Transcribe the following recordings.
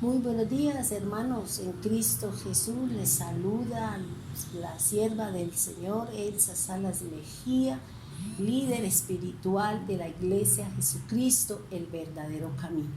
Muy buenos días, hermanos en Cristo Jesús. Les saluda la sierva del Señor, Elsa Salas Mejía, líder espiritual de la Iglesia Jesucristo, el verdadero camino.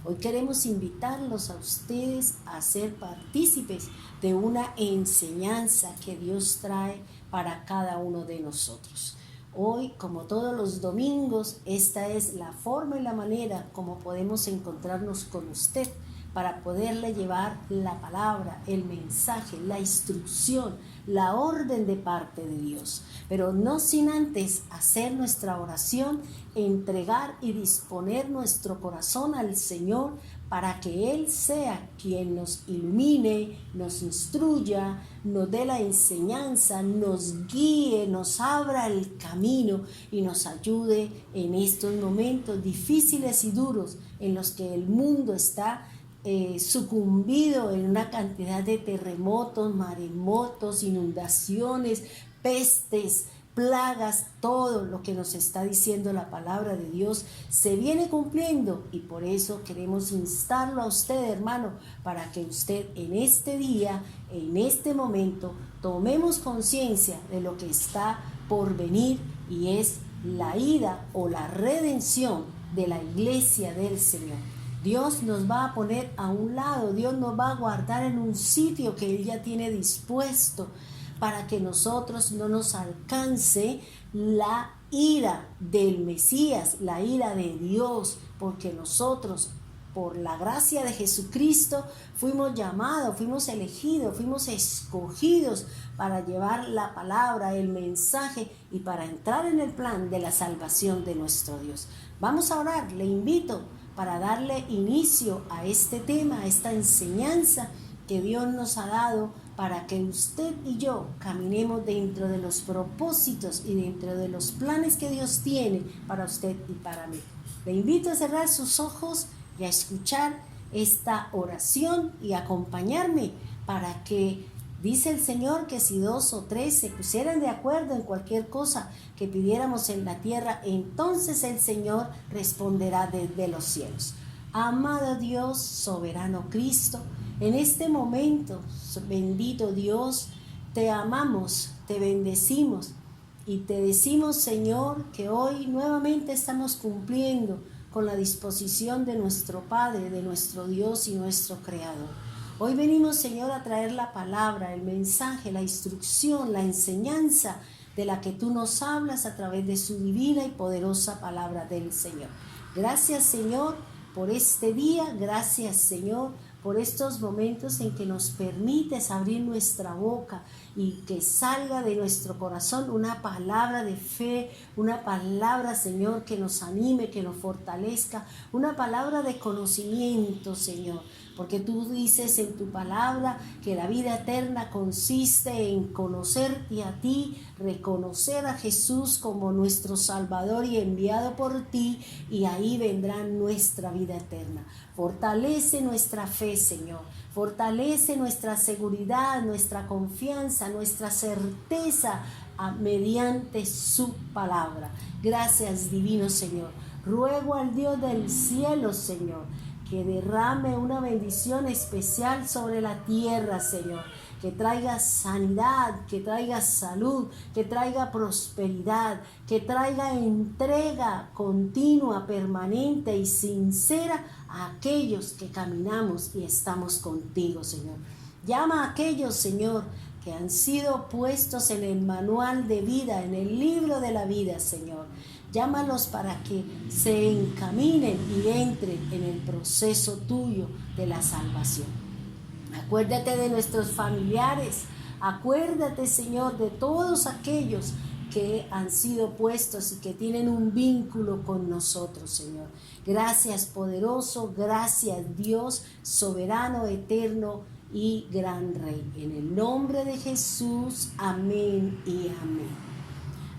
Hoy queremos invitarlos a ustedes a ser partícipes de una enseñanza que Dios trae para cada uno de nosotros. Hoy, como todos los domingos, esta es la forma y la manera como podemos encontrarnos con usted para poderle llevar la palabra, el mensaje, la instrucción, la orden de parte de Dios. Pero no sin antes hacer nuestra oración, entregar y disponer nuestro corazón al Señor para que Él sea quien nos ilumine, nos instruya, nos dé la enseñanza, nos guíe, nos abra el camino y nos ayude en estos momentos difíciles y duros en los que el mundo está sucumbido en una cantidad de terremotos, maremotos, inundaciones, pestes, plagas. Todo lo que nos está diciendo la palabra de Dios se viene cumpliendo, y por eso queremos instarlo a usted, hermano, para que usted en este día, en este momento, tomemos conciencia de lo que está por venir, y es la ida o la redención de la iglesia del Señor. Dios nos va a poner a un lado, Dios nos va a guardar en un sitio que Él ya tiene dispuesto para que nosotros no nos alcance la ira del Mesías, la ira de Dios, porque nosotros, por la gracia de Jesucristo, fuimos llamados, fuimos elegidos, fuimos escogidos para llevar la palabra, el mensaje y para entrar en el plan de la salvación de nuestro Dios. Vamos a orar, le invito para darle inicio a este tema, a esta enseñanza que Dios nos ha dado para que usted y yo caminemos dentro de los propósitos y dentro de los planes que Dios tiene para usted y para mí. Le invito a cerrar sus ojos y a escuchar esta oración y acompañarme para que, dice el Señor, que si 2 o 3 se pusieran de acuerdo en cualquier cosa que pidiéramos en la tierra, entonces el Señor responderá desde los cielos. Amado Dios, soberano Cristo, en este momento, bendito Dios, te amamos, te bendecimos y te decimos, Señor, que hoy nuevamente estamos cumpliendo con la disposición de nuestro Padre, de nuestro Dios y nuestro Creador. Hoy venimos, Señor, a traer la palabra, el mensaje, la instrucción, la enseñanza de la que tú nos hablas a través de su divina y poderosa palabra del Señor. Gracias, Señor, por este día. Gracias, Señor, por estos momentos en que nos permites abrir nuestra boca y que salga de nuestro corazón una palabra de fe, una palabra, Señor, que nos anime, que nos fortalezca, una palabra de conocimiento, Señor. Porque tú dices en tu palabra que la vida eterna consiste en conocerte a ti, reconocer a Jesús como nuestro Salvador y enviado por ti, y ahí vendrá nuestra vida eterna. Fortalece nuestra fe, Señor. Fortalece nuestra seguridad, nuestra confianza, nuestra certeza mediante su palabra. Gracias, divino Señor. Ruego al Dios del cielo, Señor, que derrame una bendición especial sobre la tierra, Señor. Que traiga sanidad, que traiga salud, que traiga prosperidad, que traiga entrega continua, permanente y sincera a aquellos que caminamos y estamos contigo, Señor. Llama a aquellos, Señor, que han sido puestos en el manual de vida, en el libro de la vida, Señor. Llámalos para que se encaminen y entren en el proceso tuyo de la salvación. Acuérdate de nuestros familiares. Acuérdate, Señor, de todos aquellos que han sido puestos y que tienen un vínculo con nosotros, Señor. Gracias, poderoso. Gracias, Dios, soberano, eterno y gran Rey. En el nombre de Jesús, amén y amén.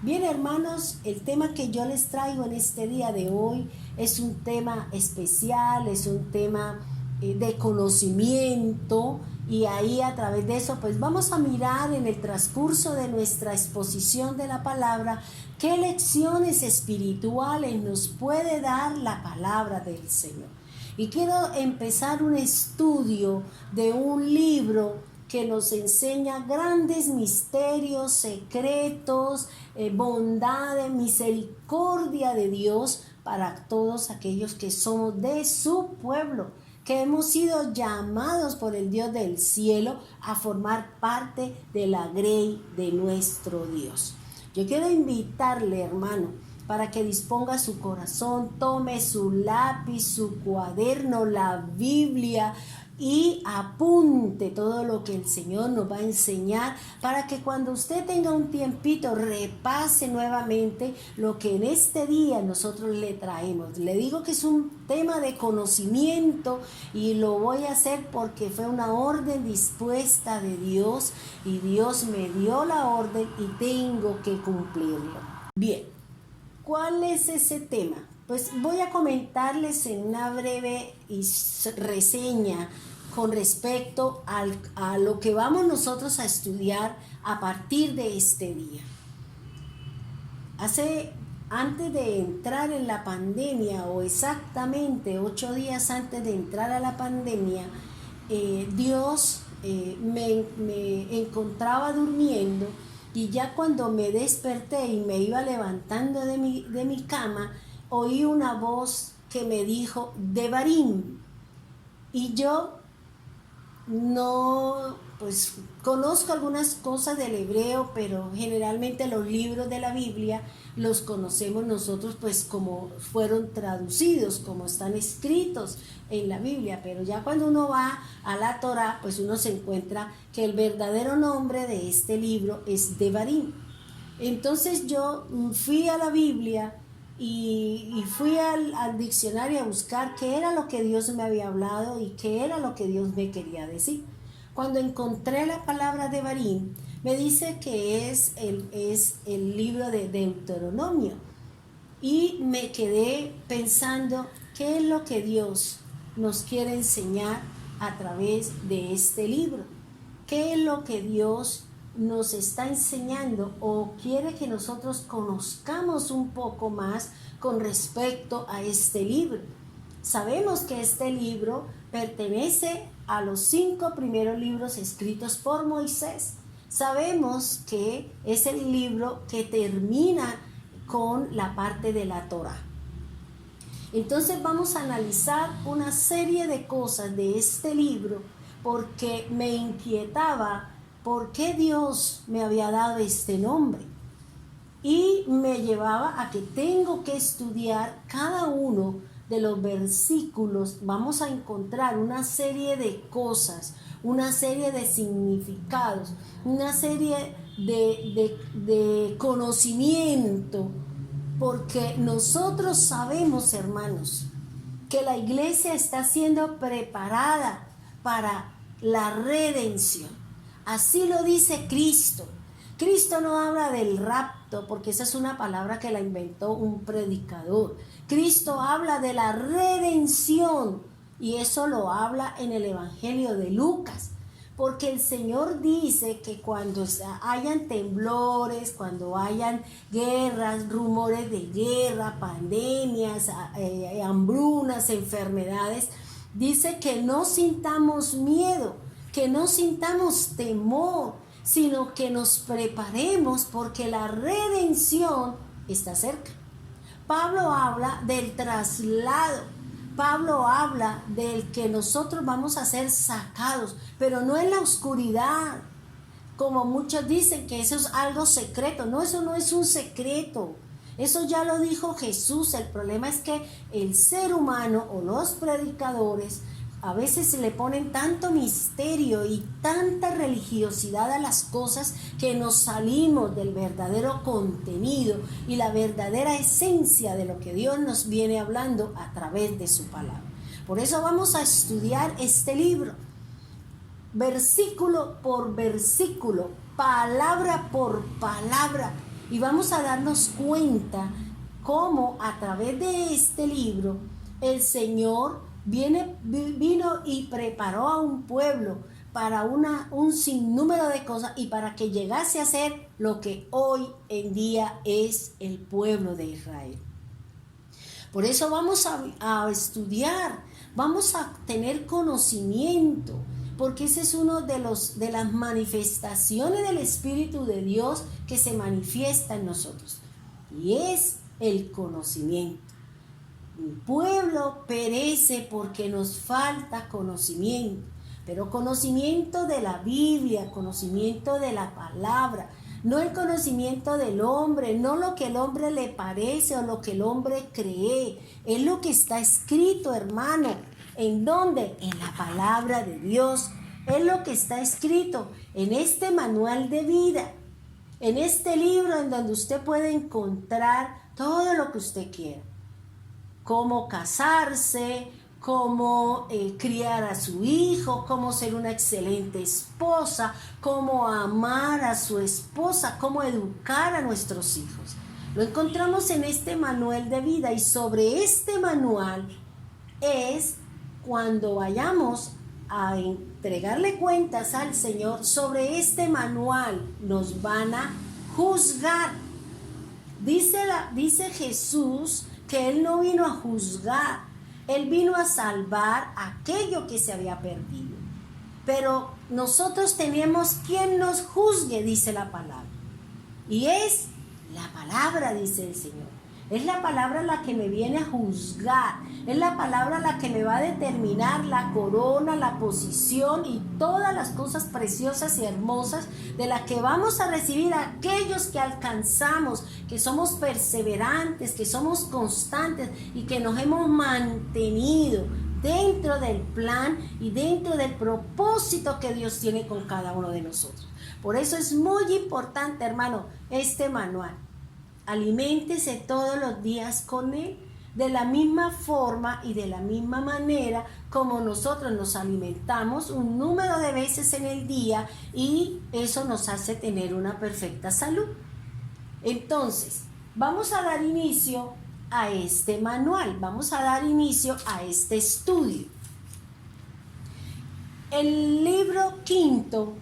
Bien, hermanos, el tema que yo les traigo en este día de hoy es un tema especial, es un tema de conocimiento, y ahí a través de eso pues vamos a mirar en el transcurso de nuestra exposición de la palabra qué lecciones espirituales nos puede dar la palabra del Señor. Y quiero empezar un estudio de un libro que nos enseña grandes misterios, secretos, bondad, misericordia de Dios para todos aquellos que somos de su pueblo, que hemos sido llamados por el Dios del cielo a formar parte de la grey de nuestro Dios. Yo quiero invitarle, hermano, para que disponga su corazón, tome su lápiz, su cuaderno, la Biblia y apunte todo lo que el Señor nos va a enseñar, para que cuando usted tenga un tiempito repase nuevamente lo que en este día nosotros le traemos. Le digo que es un tema de conocimiento y lo voy a hacer porque fue una orden dispuesta de Dios y Dios me dio la orden y tengo que cumplirlo. Bien, ¿cuál es ese tema? Pues voy a comentarles en una breve reseña con respecto a lo que vamos nosotros a estudiar a partir de este día. Antes de entrar en la pandemia, o exactamente 8 días antes de entrar a la pandemia, Dios me encontraba durmiendo, y ya cuando me desperté y me iba levantando de mi cama, oí una voz que me dijo Devarim, y yo no, pues conozco algunas cosas del hebreo, pero generalmente los libros de la Biblia los conocemos nosotros pues como fueron traducidos, como están escritos en la Biblia, pero ya cuando uno va a la Torá, pues uno se encuentra que el verdadero nombre de este libro es Devarim. Entonces yo fui a la Biblia y fui al diccionario a buscar qué era lo que Dios me había hablado y qué era lo que Dios me quería decir. Cuando encontré la palabra Devarim, me dice que es el libro de Deuteronomio, y me quedé pensando qué es lo que Dios nos quiere enseñar a través de este libro, qué es lo que Dios nos está enseñando o quiere que nosotros conozcamos un poco más con respecto a este libro. Sabemos que este libro pertenece a los 5 primeros libros escritos por Moisés. Sabemos que es el libro que termina con la parte de la Torá. Entonces vamos a analizar una serie de cosas de este libro porque me inquietaba por qué Dios me había dado este nombre, y me llevaba a que tengo que estudiar cada uno de los versículos. Vamos a encontrar una serie de cosas, una serie de significados, una serie de conocimiento, porque nosotros sabemos, hermanos, que la iglesia está siendo preparada para la redención. Así lo dice Cristo. Cristo no habla del rapto, porque esa es una palabra que la inventó un predicador. Cristo habla de la redención, y eso lo habla en el Evangelio de Lucas, porque el Señor dice que cuando hayan temblores, cuando hayan guerras, rumores de guerra, pandemias, hambrunas, enfermedades, dice que no sintamos miedo, que no sintamos temor, sino que nos preparemos porque la redención está cerca. Pablo habla del traslado, Pablo habla del que nosotros vamos a ser sacados, pero no en la oscuridad, como muchos dicen que eso es algo secreto. No, eso no es un secreto. Eso ya lo dijo Jesús. El problema es que el ser humano o los predicadores a veces le ponen tanto misterio y tanta religiosidad a las cosas que nos salimos del verdadero contenido y la verdadera esencia de lo que Dios nos viene hablando a través de su palabra. Por eso vamos a estudiar este libro, versículo por versículo, palabra por palabra, y vamos a darnos cuenta cómo a través de este libro el Señor vino y preparó a un pueblo para un sinnúmero de cosas y para que llegase a ser lo que hoy en día es el pueblo de Israel. Por eso vamos a estudiar vamos a tener conocimiento, porque ese es uno de las manifestaciones del Espíritu de Dios que se manifiesta en nosotros, y es el conocimiento. Mi pueblo perece porque nos falta conocimiento, pero conocimiento de la Biblia, conocimiento de la palabra, no el conocimiento del hombre, no lo que el hombre le parece o lo que el hombre cree, es lo que está escrito, hermano. ¿En dónde? En la palabra de Dios. Es lo que está escrito en este manual de vida, en este libro en donde usted puede encontrar todo lo que usted quiera. Cómo casarse, cómo criar a su hijo, cómo ser una excelente esposa, cómo amar a su esposa, cómo educar a nuestros hijos. Lo encontramos en este manual de vida, y sobre este manual es cuando vayamos a entregarle cuentas al Señor. Sobre este manual nos van a juzgar. Dice Jesús que Él no vino a juzgar, Él vino a salvar aquello que se había perdido. Pero nosotros tenemos quien nos juzgue, dice la palabra. Y es la palabra, dice el Señor. Es la palabra la que me viene a juzgar. Es la palabra la que me va a determinar la corona, la posición y todas las cosas preciosas y hermosas de las que vamos a recibir aquellos que alcanzamos, que somos perseverantes, que somos constantes y que nos hemos mantenido dentro del plan y dentro del propósito que Dios tiene con cada uno de nosotros. Por eso es muy importante, hermano, este manual. Aliméntese todos los días con él, de la misma forma y de la misma manera como nosotros nos alimentamos un número de veces en el día, y eso nos hace tener una perfecta salud. Entonces, vamos a dar inicio a este manual, vamos a dar inicio a este estudio. El libro quinto,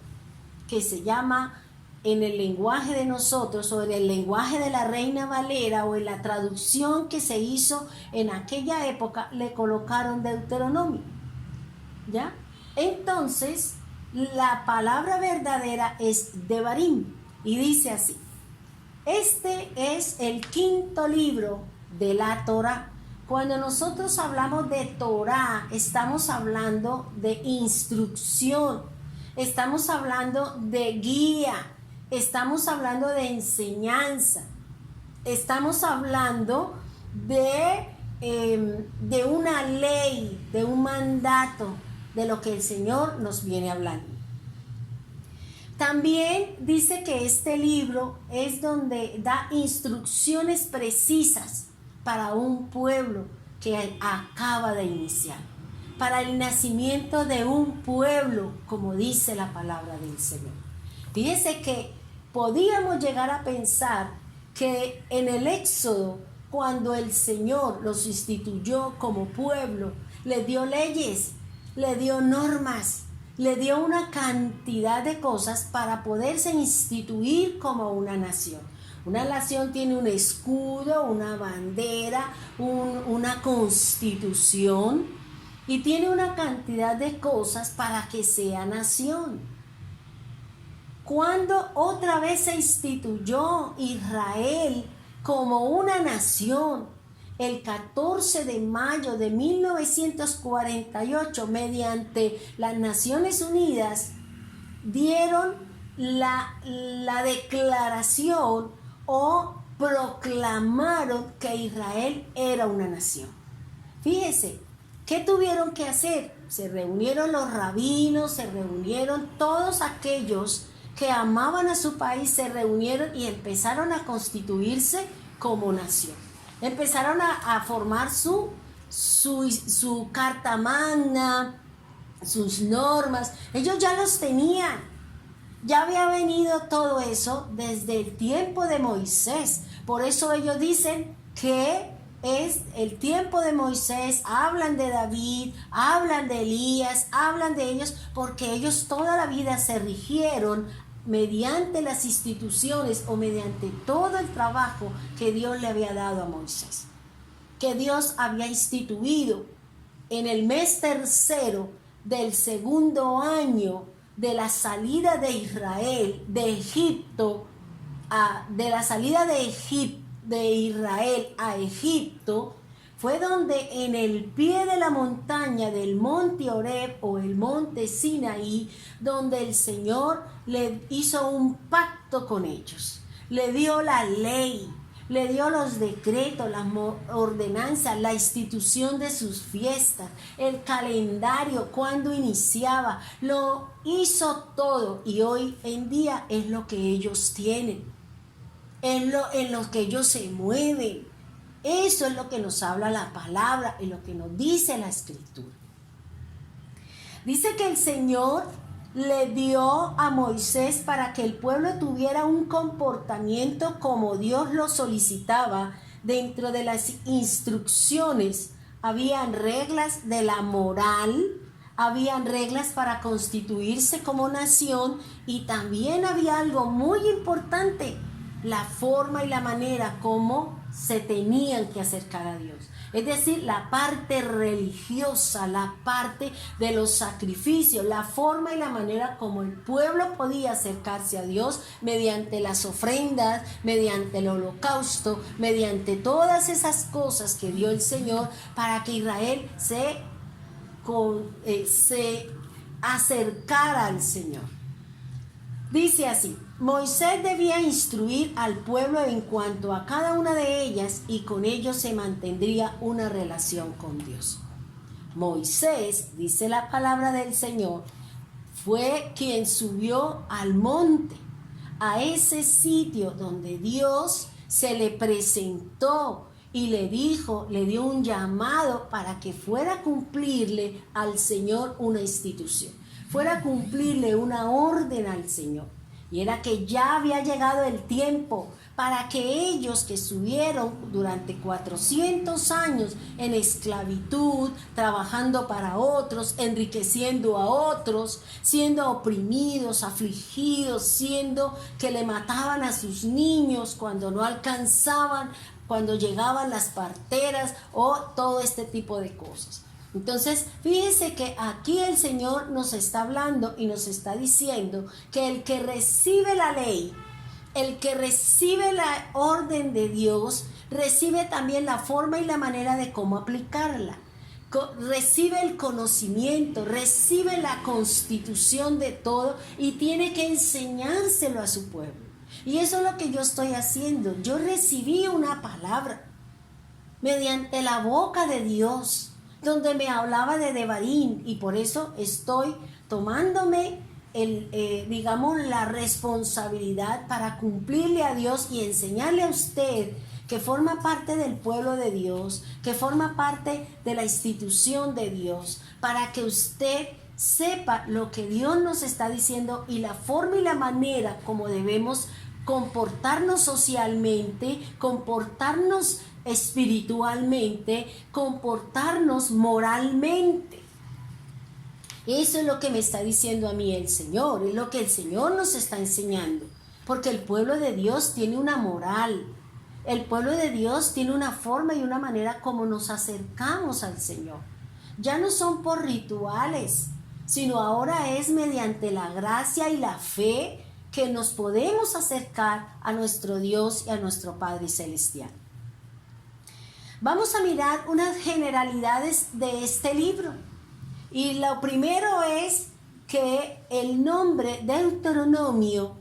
que se llama en el lenguaje de nosotros, o en el lenguaje de la Reina Valera, o en la traducción que se hizo en aquella época, le colocaron Deuteronomio, ¿ya? Entonces, la palabra verdadera es Devarim, y dice así: este es el quinto libro de la Torá. Cuando nosotros hablamos de Torá, estamos hablando de instrucción, estamos hablando de guía, estamos hablando de enseñanza, estamos hablando de una ley, de un mandato, de lo que el Señor nos viene hablando. También dice que este libro es donde da instrucciones precisas para un pueblo que acaba de iniciar, para el nacimiento de un pueblo, como dice la palabra del Señor. Fíjese que podíamos llegar a pensar que en el Éxodo, cuando el Señor los instituyó como pueblo, le dio leyes, le dio normas, le dio una cantidad de cosas para poderse instituir como una nación. Una nación tiene un escudo, una bandera, una constitución, y tiene una cantidad de cosas para que sea nación. Cuando otra vez se instituyó Israel como una nación, el 14 de mayo de 1948, mediante las Naciones Unidas, dieron la declaración, o proclamaron que Israel era una nación. Fíjese, ¿qué tuvieron que hacer? Se reunieron los rabinos, se reunieron todos aquellos que amaban a su país, se reunieron y empezaron a constituirse como nación. Empezaron a formar su carta magna, sus normas. Ellos ya los tenían. Ya había venido todo eso desde el tiempo de Moisés. Por eso ellos dicen que es el tiempo de Moisés, hablan de David, hablan de Elías, hablan de ellos, porque ellos toda la vida se rigieron mediante las instituciones, o mediante todo el trabajo que Dios le había dado a Moisés, que Dios había instituido. en el mes tercero del segundo año de la salida de Israel de Egipto, de la salida de Israel a Egipto, fue donde en el pie de la montaña del monte Horeb o el monte Sinaí, donde el Señor le hizo un pacto con ellos, le dio la ley, le dio los decretos, las ordenanzas, la institución de sus fiestas, el calendario, cuando iniciaba, lo hizo todo y hoy en día es lo que ellos tienen, en lo que ellos se mueven. Eso es lo que nos habla la palabra y lo que nos dice la Escritura. Dice que el Señor le dio a Moisés para que el pueblo tuviera un comportamiento como Dios lo solicitaba. Dentro de las instrucciones habían reglas de la moral, habían reglas para constituirse como nación y también había algo muy importante, la forma y la manera como se tenían que acercar a Dios. Es decir, la parte religiosa, la parte de los sacrificios, la forma y la manera como el pueblo podía acercarse a Dios mediante las ofrendas, mediante el holocausto, mediante todas esas cosas que dio el Señor para que Israel se acercara al Señor. Dice así: Moisés debía instruir al pueblo en cuanto a cada una de ellas y con ellos se mantendría una relación con Dios. Moisés, dice la palabra del Señor, fue quien subió al monte, a ese sitio donde Dios se le presentó y le dijo, le dio un llamado para que fuera a cumplirle al Señor una institución, fuera a cumplirle una orden al Señor. Y era que ya había llegado el tiempo para que ellos que estuvieron durante 400 años en esclavitud, trabajando para otros, enriqueciendo a otros, siendo oprimidos, afligidos, siendo que le mataban a sus niños cuando no alcanzaban, cuando llegaban las parteras o todo este tipo de cosas. Entonces, fíjense que aquí el Señor nos está hablando y nos está diciendo que el que recibe la ley, el que recibe la orden de Dios, recibe también la forma y la manera de cómo aplicarla. Recibe el conocimiento, recibe la constitución de todo y tiene que enseñárselo a su pueblo. Y eso es lo que yo estoy haciendo. Yo recibí una palabra mediante la boca de Dios, donde me hablaba de Devarim, y por eso estoy tomándome la responsabilidad para cumplirle a Dios y enseñarle a usted que forma parte del pueblo de Dios, que forma parte de la institución de Dios, para que usted sepa lo que Dios nos está diciendo y la forma y la manera como debemos comportarnos socialmente, comportarnos espiritualmente, comportarnos moralmente. Eso es lo que me está diciendo a mí el Señor, es lo que el Señor nos está enseñando, porque el pueblo de Dios tiene una moral, el pueblo de Dios tiene una forma y una manera como nos acercamos al Señor. Ya no son por rituales, sino ahora es mediante la gracia y la fe que nos podemos acercar a nuestro Dios y a nuestro Padre Celestial. Vamos a mirar unas generalidades de este libro. Y lo primero es que el nombre Deuteronomio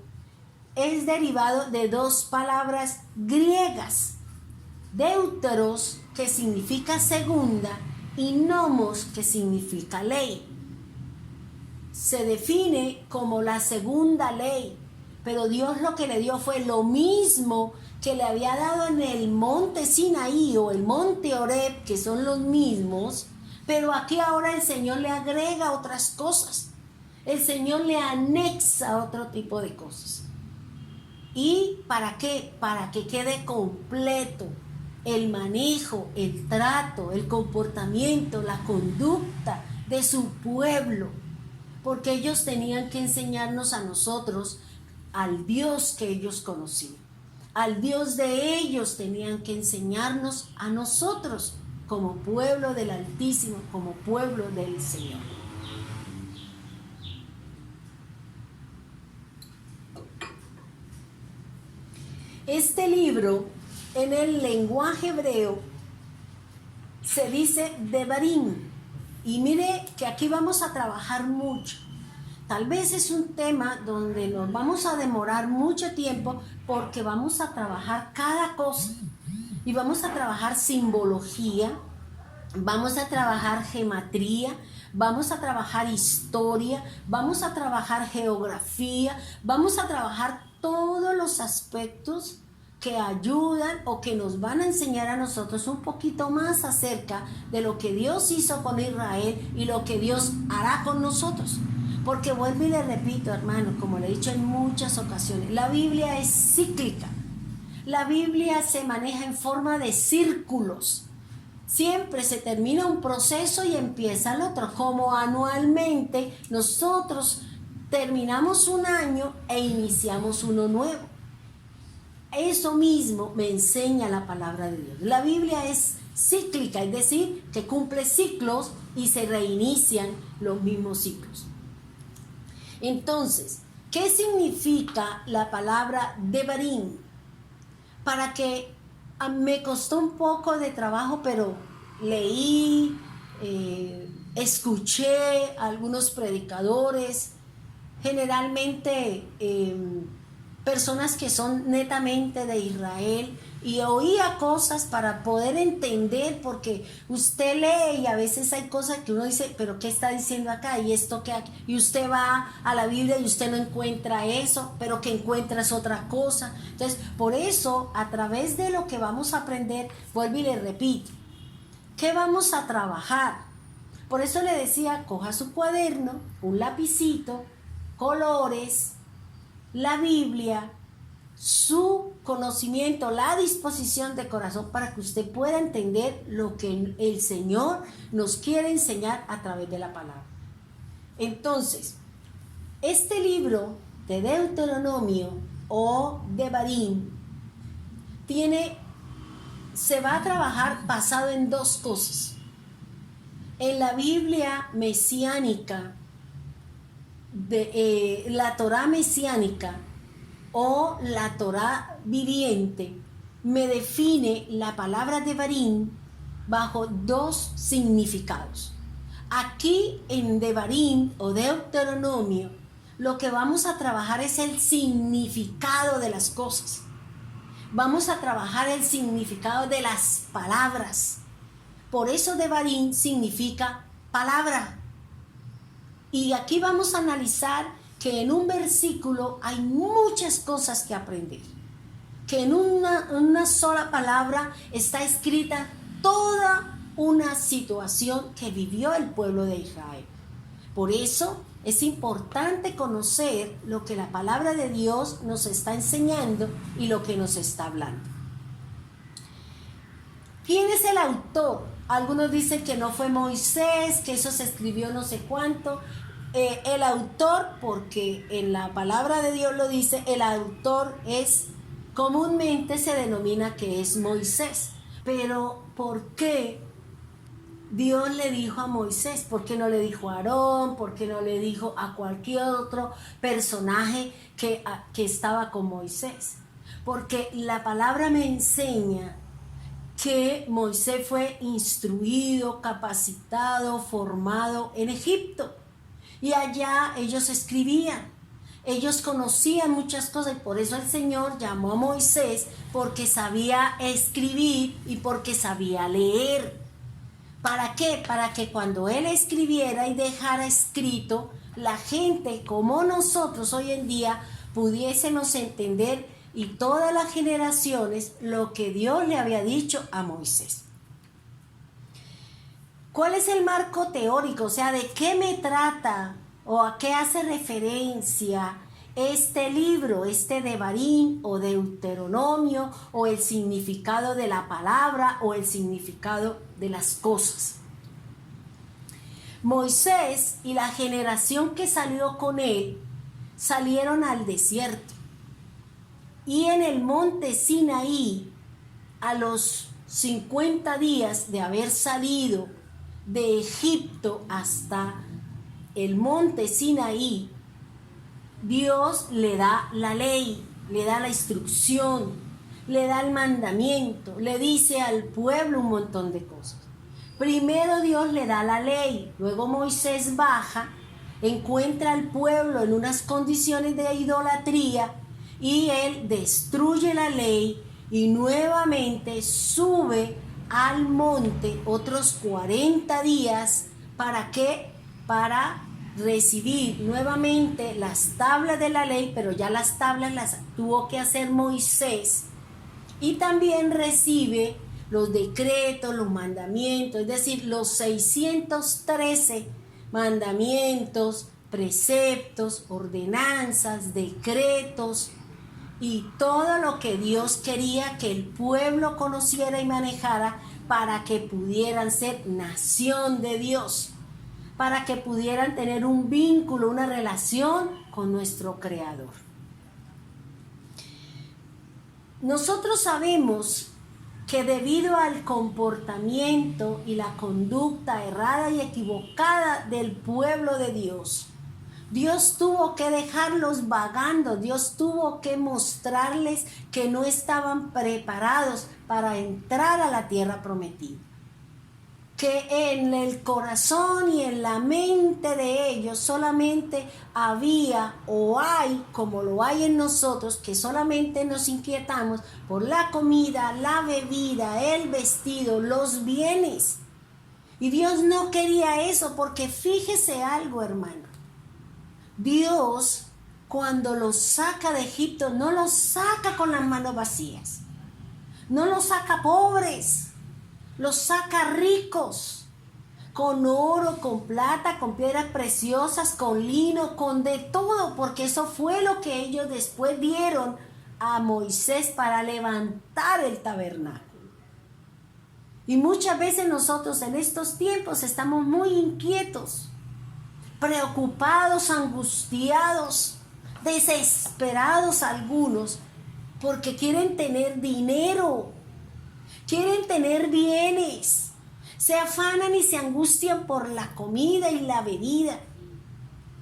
es derivado de dos palabras griegas. Deuteros, que significa segunda, y nomos, que significa ley. Se define como la segunda ley, pero Dios lo que le dio fue lo mismo que le había dado en el monte Sinaí o el monte Horeb, que son los mismos, pero aquí ahora el Señor le agrega otras cosas. El Señor le anexa otro tipo de cosas. ¿Y para qué? Para que quede completo el manejo, el trato, el comportamiento, la conducta de su pueblo, porque ellos tenían que enseñarnos a nosotros al Dios que ellos conocían. Al Dios de ellos tenían que enseñarnos a nosotros como pueblo del Altísimo, como pueblo del Señor. Este libro, en el lenguaje hebreo, se dice Devarim. Y mire que aquí vamos a trabajar mucho. Tal vez es un tema donde nos vamos a demorar mucho tiempo porque vamos a trabajar cada cosa. Y vamos a trabajar simbología, vamos a trabajar gematría, vamos a trabajar historia, vamos a trabajar geografía, vamos a trabajar todos los aspectos que ayudan o que nos van a enseñar a nosotros un poquito más acerca de lo que Dios hizo con Israel y lo que Dios hará con nosotros. Porque vuelvo y le repito, hermano, como le he dicho en muchas ocasiones, la Biblia es cíclica. La Biblia se maneja en forma de círculos. Siempre se termina un proceso y empieza el otro. Como anualmente nosotros terminamos un año e iniciamos uno nuevo. Eso mismo me enseña la palabra de Dios. La Biblia es cíclica, es decir, que cumple ciclos y se reinician los mismos ciclos. Entonces, ¿qué significa la palabra Devarim? Para que me costó un poco de trabajo, pero leí, escuché a algunos predicadores, generalmente personas que son netamente de Israel, y oía cosas para poder entender, porque usted lee y a veces hay cosas que uno dice, pero ¿qué está diciendo acá? Y esto que aquí, y usted va a la Biblia y usted no encuentra eso, pero que encuentra es otra cosa. Entonces, por eso, a través de lo que vamos a aprender, vuelvo y le repito, ¿qué vamos a trabajar? Por eso le decía, coja su cuaderno, un lapicito, colores, la Biblia, su conocimiento, la disposición de corazón para que usted pueda entender lo que el Señor nos quiere enseñar a través de la palabra. Entonces, este libro de Deuteronomio o Devarim se va a trabajar basado en dos cosas. En la Biblia mesiánica, la Torá mesiánica o la Torá viviente, me define la palabra Devarim bajo dos significados. Aquí en Devarim o Deuteronomio, lo que vamos a trabajar es el significado de las cosas. Vamos a trabajar el significado de las palabras. Por eso Devarim significa palabra. Y aquí vamos a analizar que en un versículo hay muchas cosas que aprender. Que en una sola palabra está escrita toda una situación que vivió el pueblo de Israel. Por eso es importante conocer lo que la palabra de Dios nos está enseñando y lo que nos está hablando. ¿Quién es el autor? Algunos dicen que no fue Moisés, que eso se escribió no sé cuánto. El autor, porque en la palabra de Dios lo dice, el autor comúnmente se denomina que es Moisés. Pero ¿por qué Dios le dijo a Moisés? ¿Por qué no le dijo a Aarón? ¿Por qué no le dijo a cualquier otro personaje que estaba con Moisés? Porque la palabra me enseña que Moisés fue instruido, capacitado, formado en Egipto. Y allá ellos escribían, ellos conocían muchas cosas, y por eso el Señor llamó a Moisés, porque sabía escribir y porque sabía leer. ¿Para qué? Para que cuando él escribiera y dejara escrito, la gente como nosotros hoy en día pudiésemos entender, y todas las generaciones, lo que Dios le había dicho a Moisés. ¿Cuál es el marco teórico? O sea, ¿de qué me trata o a qué hace referencia este libro, este Devarim o Deuteronomio, o el significado de la palabra o el significado de las cosas? Moisés y la generación que salió con él salieron al desierto, y en el monte Sinaí, a los 50 días de haber salido de Egipto hasta el monte Sinaí, Dios le da la ley, le da la instrucción, le da el mandamiento, le dice al pueblo un montón de cosas. Primero Dios le da la ley, luego Moisés baja, encuentra al pueblo en unas condiciones de idolatría y él destruye la ley y nuevamente sube al monte otros 40 días. ¿Para qué? Para recibir nuevamente las tablas de la ley, pero ya las tablas las tuvo que hacer Moisés, y también recibe los decretos, los mandamientos, es decir, los 613 mandamientos, preceptos, ordenanzas, decretos y todo lo que Dios quería que el pueblo conociera y manejara para que pudieran ser nación de Dios, para que pudieran tener un vínculo, una relación con nuestro Creador. Nosotros sabemos que debido al comportamiento y la conducta errada y equivocada del pueblo de Dios, Dios tuvo que dejarlos vagando, Dios tuvo que mostrarles que no estaban preparados para entrar a la tierra prometida. Que en el corazón y en la mente de ellos solamente había o hay, como lo hay en nosotros, que solamente nos inquietamos por la comida, la bebida, el vestido, los bienes. Y Dios no quería eso, porque fíjese algo, hermano. Dios, cuando los saca de Egipto, no los saca con las manos vacías. No los saca pobres. Los saca ricos, con oro, con plata, con piedras preciosas, con lino, con de todo, porque eso fue lo que ellos después dieron a Moisés para levantar el tabernáculo. Y muchas veces nosotros en estos tiempos estamos muy inquietos, preocupados, angustiados, desesperados algunos, porque quieren tener dinero, quieren tener bienes, se afanan y se angustian por la comida y la bebida,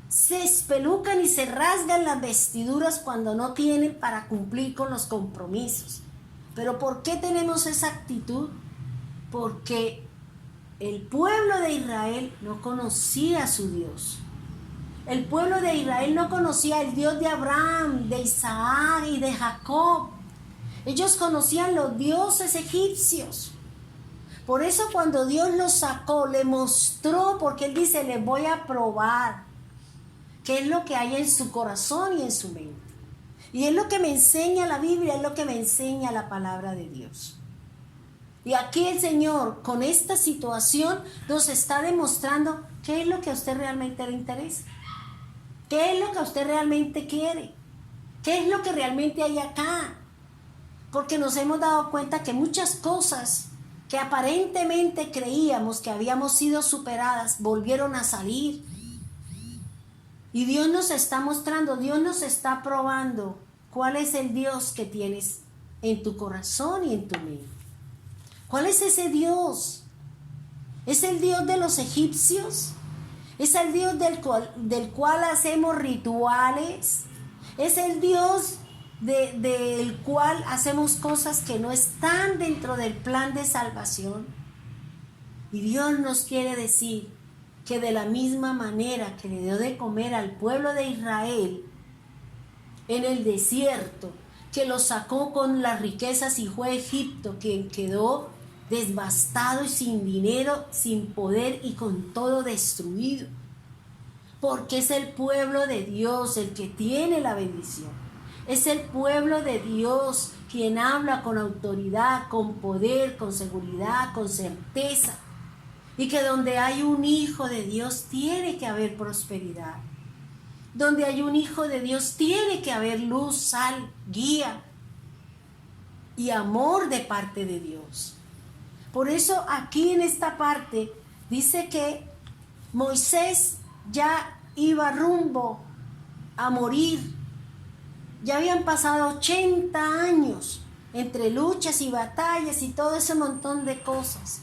se espelucan y se rasgan las vestiduras cuando no tienen para cumplir con los compromisos. ¿Pero por qué tenemos esa actitud? Porque el pueblo de Israel no conocía a su Dios. El pueblo de Israel no conocía el Dios de Abraham, de Isaac y de Jacob. Ellos conocían los dioses egipcios. Por eso cuando Dios los sacó, le mostró, porque Él dice, les voy a probar qué es lo que hay en su corazón y en su mente. Y es lo que me enseña la Biblia, es lo que me enseña la palabra de Dios. Y aquí el Señor, con esta situación, nos está demostrando qué es lo que a usted realmente le interesa. ¿Qué es lo que a usted realmente quiere? ¿Qué es lo que realmente hay acá? Porque nos hemos dado cuenta que muchas cosas que aparentemente creíamos que habíamos sido superadas, volvieron a salir. Y Dios nos está mostrando, Dios nos está probando cuál es el Dios que tienes en tu corazón y en tu mente. ¿Cuál es ese Dios? ¿Es el Dios de los egipcios? ¿Es el Dios del cual hacemos rituales? ¿Es el Dios del cual hacemos cosas que no están dentro del plan de salvación? Y Dios nos quiere decir que de la misma manera que le dio de comer al pueblo de Israel en el desierto, que lo sacó con las riquezas y fue a Egipto, quien quedó devastado y sin dinero, sin poder y con todo destruido, porque es el pueblo de Dios el que tiene la bendición. Es el pueblo de Dios quien habla con autoridad, con poder, con seguridad, con certeza. Y que donde hay un hijo de Dios tiene que haber prosperidad. Donde hay un hijo de Dios tiene que haber luz, sal, guía y amor de parte de Dios. Por eso aquí en esta parte dice que Moisés ya iba rumbo a morir. Ya habían pasado 80 años entre luchas y batallas y todo ese montón de cosas.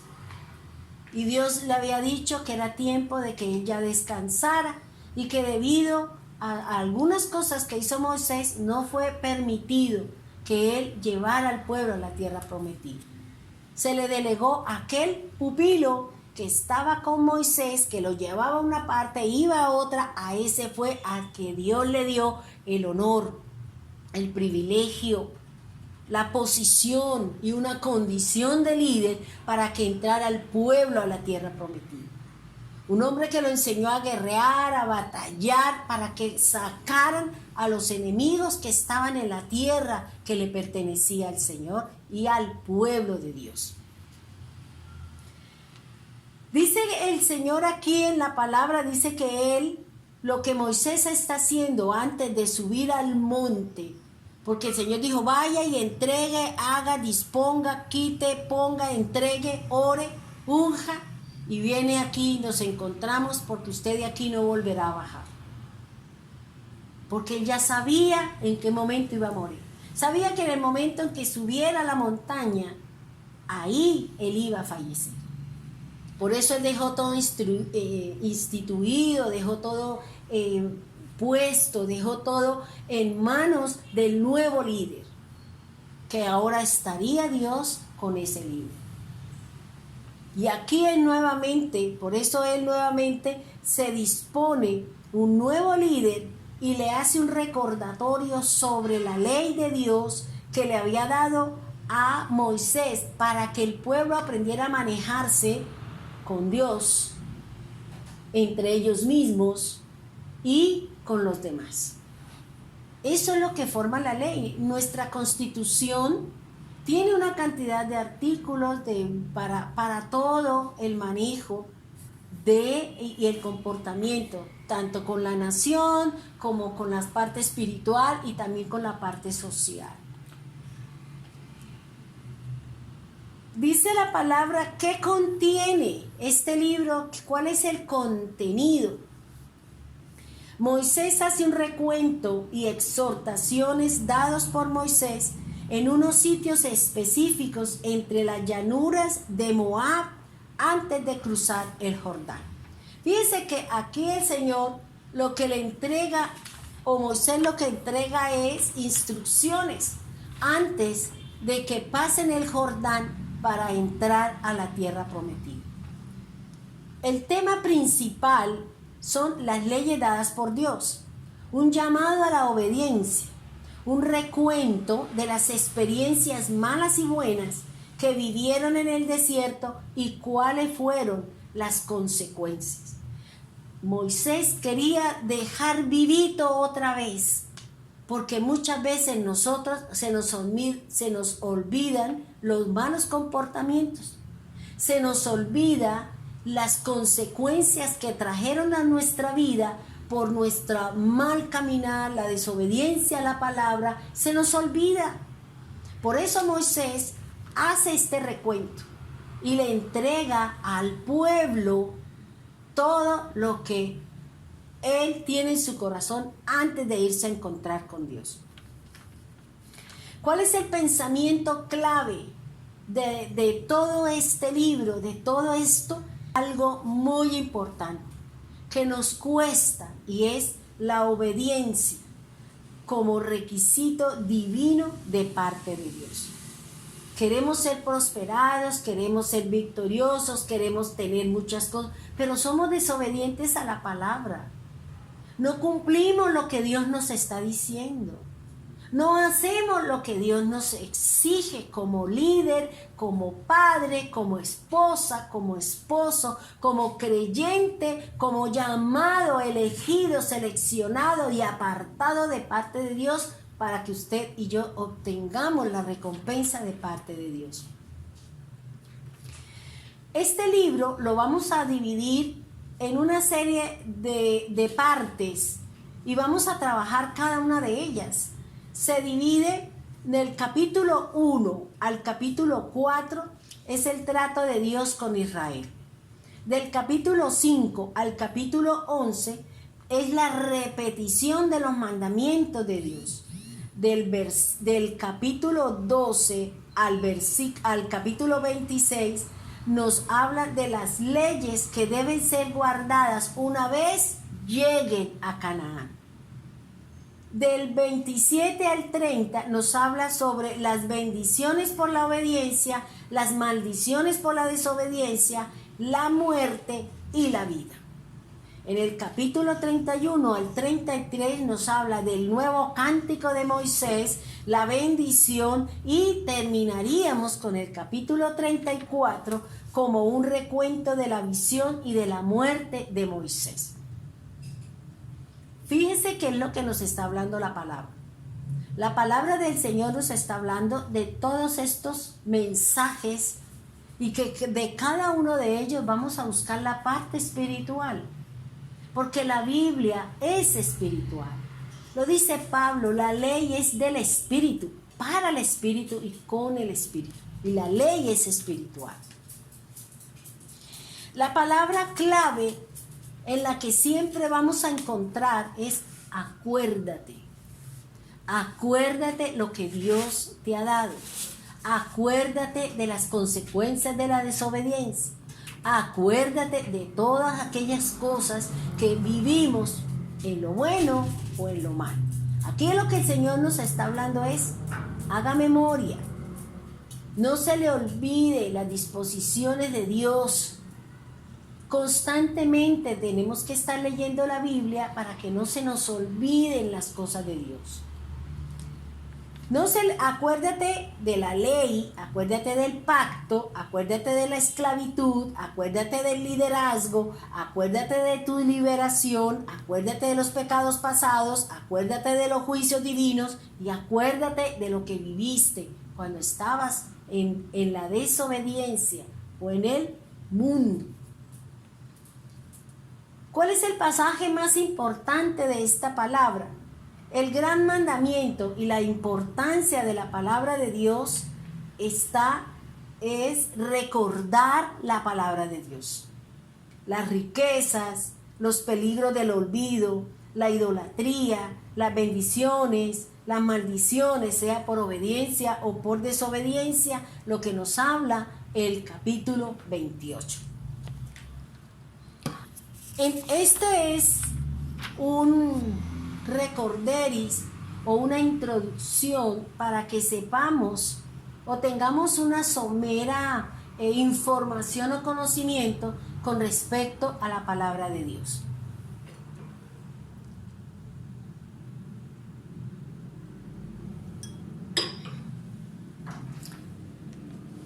Y Dios le había dicho que era tiempo de que él ya descansara y que debido a algunas cosas que hizo Moisés no fue permitido que él llevara al pueblo a la tierra prometida. Se le delegó a aquel pupilo que estaba con Moisés, que lo llevaba a una parte, iba a otra, a ese fue al que Dios le dio el honor, el privilegio, la posición y una condición de líder para que entrara al pueblo a la tierra prometida. Un hombre que lo enseñó a guerrear, a batallar, para que sacaran a los enemigos que estaban en la tierra que le pertenecía al Señor y al pueblo de Dios. Dice el Señor aquí en la palabra, dice que él, lo que Moisés está haciendo antes de subir al monte, porque el Señor dijo, vaya y entregue, haga, disponga, quite, ponga, entregue, ore, unja, y viene aquí, nos encontramos porque usted de aquí no volverá a bajar. Porque él ya sabía en qué momento iba a morir. Sabía que en el momento en que subiera a la montaña, ahí él iba a fallecer. Por eso él dejó todo instituido, dejó todo puesto, dejó todo en manos del nuevo líder, que ahora estaría Dios con ese líder. Y aquí él nuevamente, por eso él nuevamente se dispone un nuevo líder y le hace un recordatorio sobre la ley de Dios que le había dado a Moisés para que el pueblo aprendiera a manejarse con Dios, entre ellos mismos y con los demás. Eso es lo que forma la ley. Nuestra Constitución tiene una cantidad de artículos para todo el manejo y el comportamiento, tanto con la nación como con la parte espiritual y también con la parte social. Dice la palabra, ¿qué contiene este libro? ¿Cuál es el contenido? Moisés hace un recuento y exhortaciones dados por Moisés en unos sitios específicos entre las llanuras de Moab antes de cruzar el Jordán. Fíjense que aquí el Señor lo que le entrega, o Moisés lo que entrega es instrucciones antes de que pasen el Jordán para entrar a la tierra prometida. El tema principal son las leyes dadas por Dios, un llamado a la obediencia, un recuento de las experiencias malas y buenas que vivieron en el desierto y cuáles fueron las consecuencias. Moisés quería dejar vivito otra vez, porque muchas veces nosotros se nos olvidan los malos comportamientos, se nos olvida las consecuencias que trajeron a nuestra vida por nuestra mal caminar, la desobediencia a la palabra, se nos olvida. Por eso Moisés hace este recuento y le entrega al pueblo todo lo que él tiene en su corazón antes de irse a encontrar con Dios. ¿Cuál es el pensamiento clave de todo este libro, de todo esto? Algo muy importante que nos cuesta, y es la obediencia como requisito divino de parte de Dios. Queremos ser prosperados, queremos ser victoriosos, queremos tener muchas cosas, pero somos desobedientes a la palabra. No cumplimos lo que Dios nos está diciendo. No hacemos lo que Dios nos exige como líder, como padre, como esposa, como esposo, como creyente, como llamado, elegido, seleccionado y apartado de parte de Dios para que usted y yo obtengamos la recompensa de parte de Dios. Este libro lo vamos a dividir en una serie de partes y vamos a trabajar cada una de ellas. Se divide del capítulo 1 al capítulo 4, es el trato de Dios con Israel. Del capítulo 5 al capítulo 11 es la repetición de los mandamientos de Dios. del capítulo 12 al capítulo 26, nos habla de las leyes que deben ser guardadas una vez lleguen a Canaán. Del 27 al 30 nos habla sobre las bendiciones por la obediencia, las maldiciones por la desobediencia, la muerte y la vida. En el capítulo 31 al 33 nos habla del nuevo cántico de Moisés, la bendición, y terminaríamos con el capítulo 34 como un recuento de la visión y de la muerte de Moisés. Fíjese qué es lo que nos está hablando la palabra. La palabra del Señor nos está hablando de todos estos mensajes y que de cada uno de ellos vamos a buscar la parte espiritual. Porque la Biblia es espiritual. Lo dice Pablo, la ley es del Espíritu, para el Espíritu y con el Espíritu. Y la ley es espiritual. La palabra clave en la que siempre vamos a encontrar es acuérdate. Acuérdate lo que Dios te ha dado. Acuérdate de las consecuencias de la desobediencia. Acuérdate de todas aquellas cosas que vivimos en lo bueno o en lo malo. Aquí lo que el Señor nos está hablando es, haga memoria. No se le olvide las disposiciones de Dios. Constantemente tenemos que estar leyendo la Biblia para que no se nos olviden las cosas de Dios. Acuérdate de la ley, acuérdate del pacto, acuérdate de la esclavitud, acuérdate del liderazgo, acuérdate de tu liberación, acuérdate de los pecados pasados, acuérdate de los juicios divinos y acuérdate de lo que viviste cuando estabas en la desobediencia o en el mundo. ¿Cuál es el pasaje más importante de esta palabra? El gran mandamiento y la importancia de la palabra de Dios es recordar la palabra de Dios. Las riquezas, los peligros del olvido, la idolatría, las bendiciones, las maldiciones, sea por obediencia o por desobediencia, lo que nos habla el capítulo 28. Este es un recorderis o una introducción para que sepamos o tengamos una somera información o conocimiento con respecto a la palabra de Dios.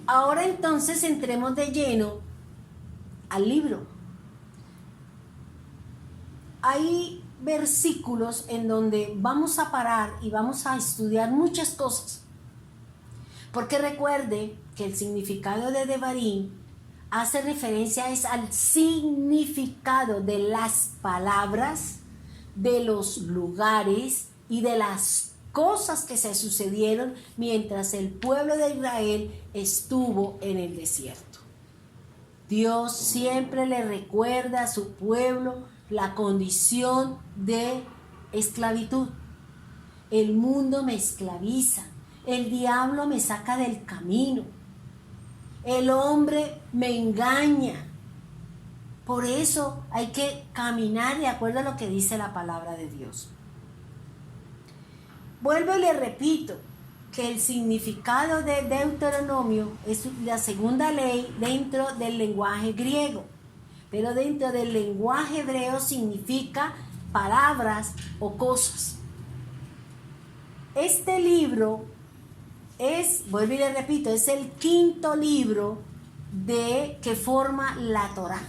Ahora entonces entremos de lleno al libro. Hay versículos en donde vamos a parar y vamos a estudiar muchas cosas. Porque recuerde que el significado de Devarim hace referencia al significado de las palabras, de los lugares y de las cosas que se sucedieron mientras el pueblo de Israel estuvo en el desierto. Dios siempre le recuerda a su pueblo la condición de esclavitud. El mundo me esclaviza, el diablo me saca del camino, el hombre me engaña. Por eso hay que caminar de acuerdo a lo que dice la palabra de Dios. Vuelvo y le repito que el significado de Deuteronomio es la segunda ley dentro del lenguaje griego. Pero dentro del lenguaje hebreo significa palabras o cosas. Este libro vuelvo y le repito, es el quinto libro que forma la Torá.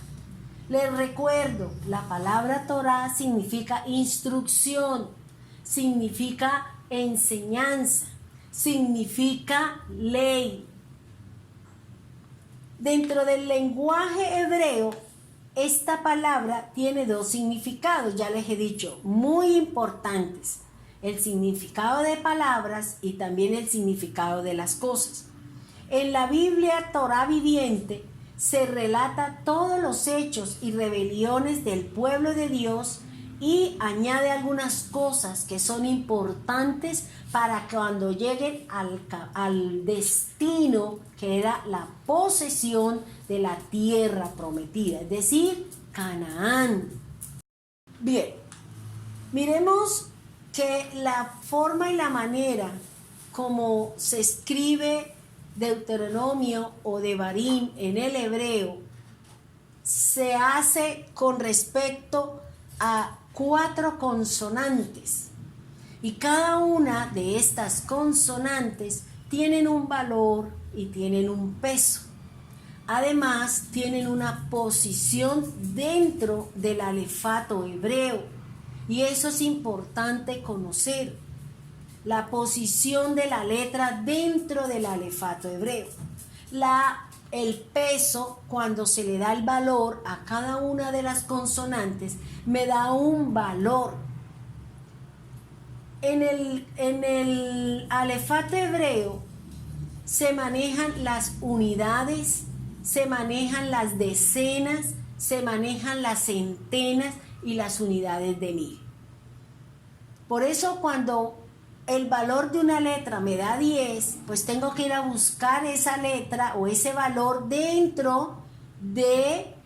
Les recuerdo, la palabra Torá significa instrucción, significa enseñanza, significa ley. Dentro del lenguaje hebreo, esta palabra tiene dos significados, ya les he dicho, muy importantes. El significado de palabras y también el significado de las cosas. En la Biblia Torá viviente se relata todos los hechos y rebeliones del pueblo de Dios y añade algunas cosas que son importantes para que cuando lleguen al destino, que era la posesión de la tierra prometida, es decir, Canaán. Bien, miremos que la forma y la manera como se escribe Deuteronomio o Devarim en el hebreo se hace con respecto a 4 consonantes, y cada una de estas consonantes tienen un valor y tienen un peso. Además, tienen una posición dentro del alefato hebreo, y eso es importante conocer, la posición de la letra dentro del alefato hebreo. El peso, cuando se le da el valor a cada una de las consonantes, me da un valor. En el alefato hebreo se manejan las unidades, se manejan las decenas, se manejan las centenas y las unidades de mil. Por eso cuando el valor de una letra me da 10, pues tengo que ir a buscar esa letra o ese valor dentro del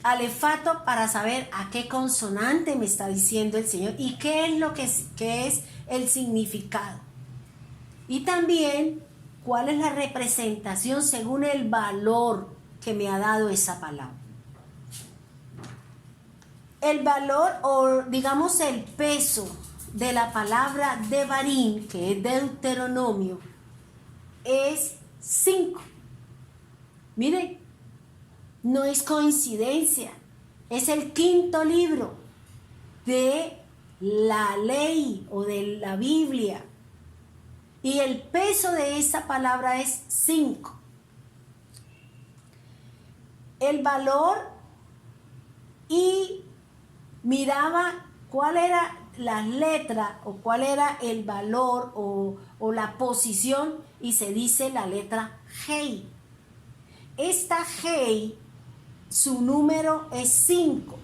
alefato para saber a qué consonante me está diciendo el Señor y qué es el significado. Y también cuál es la representación según el valor que me ha dado esa palabra. El valor, o digamos el peso de la palabra Devarim, que es Deuteronomio, es 5. Miren, no es coincidencia, es el 5.º libro de la ley o de la Biblia, y el peso de esa palabra es 5. El valor, y miraba cuál era las letras o cuál era el valor o la posición, y se dice la letra Hei. Esta Hei, su número es 5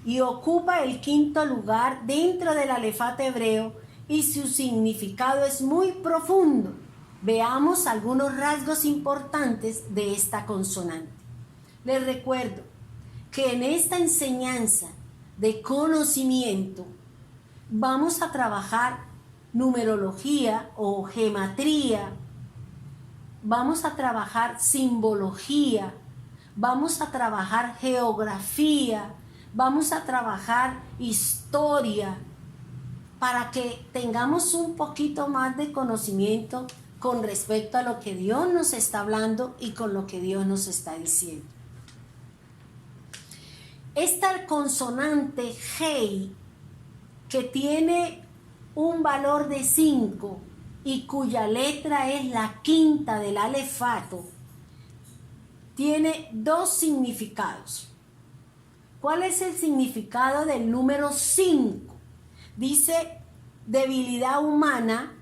y ocupa el 5.º lugar dentro del alefato hebreo, y su significado es muy profundo. Veamos algunos rasgos importantes de esta consonante. Les recuerdo que en esta enseñanza de conocimiento vamos a trabajar numerología o gematría, vamos a trabajar simbología, vamos a trabajar geografía, vamos a trabajar historia, para que tengamos un poquito más de conocimiento con respecto a lo que Dios nos está hablando y con lo que Dios nos está diciendo. Esta consonante Hei, que tiene un valor de 5 y cuya letra es la 5.ª del alefato, tiene 2 significados. ¿Cuál es el significado del número 5? Dice debilidad humana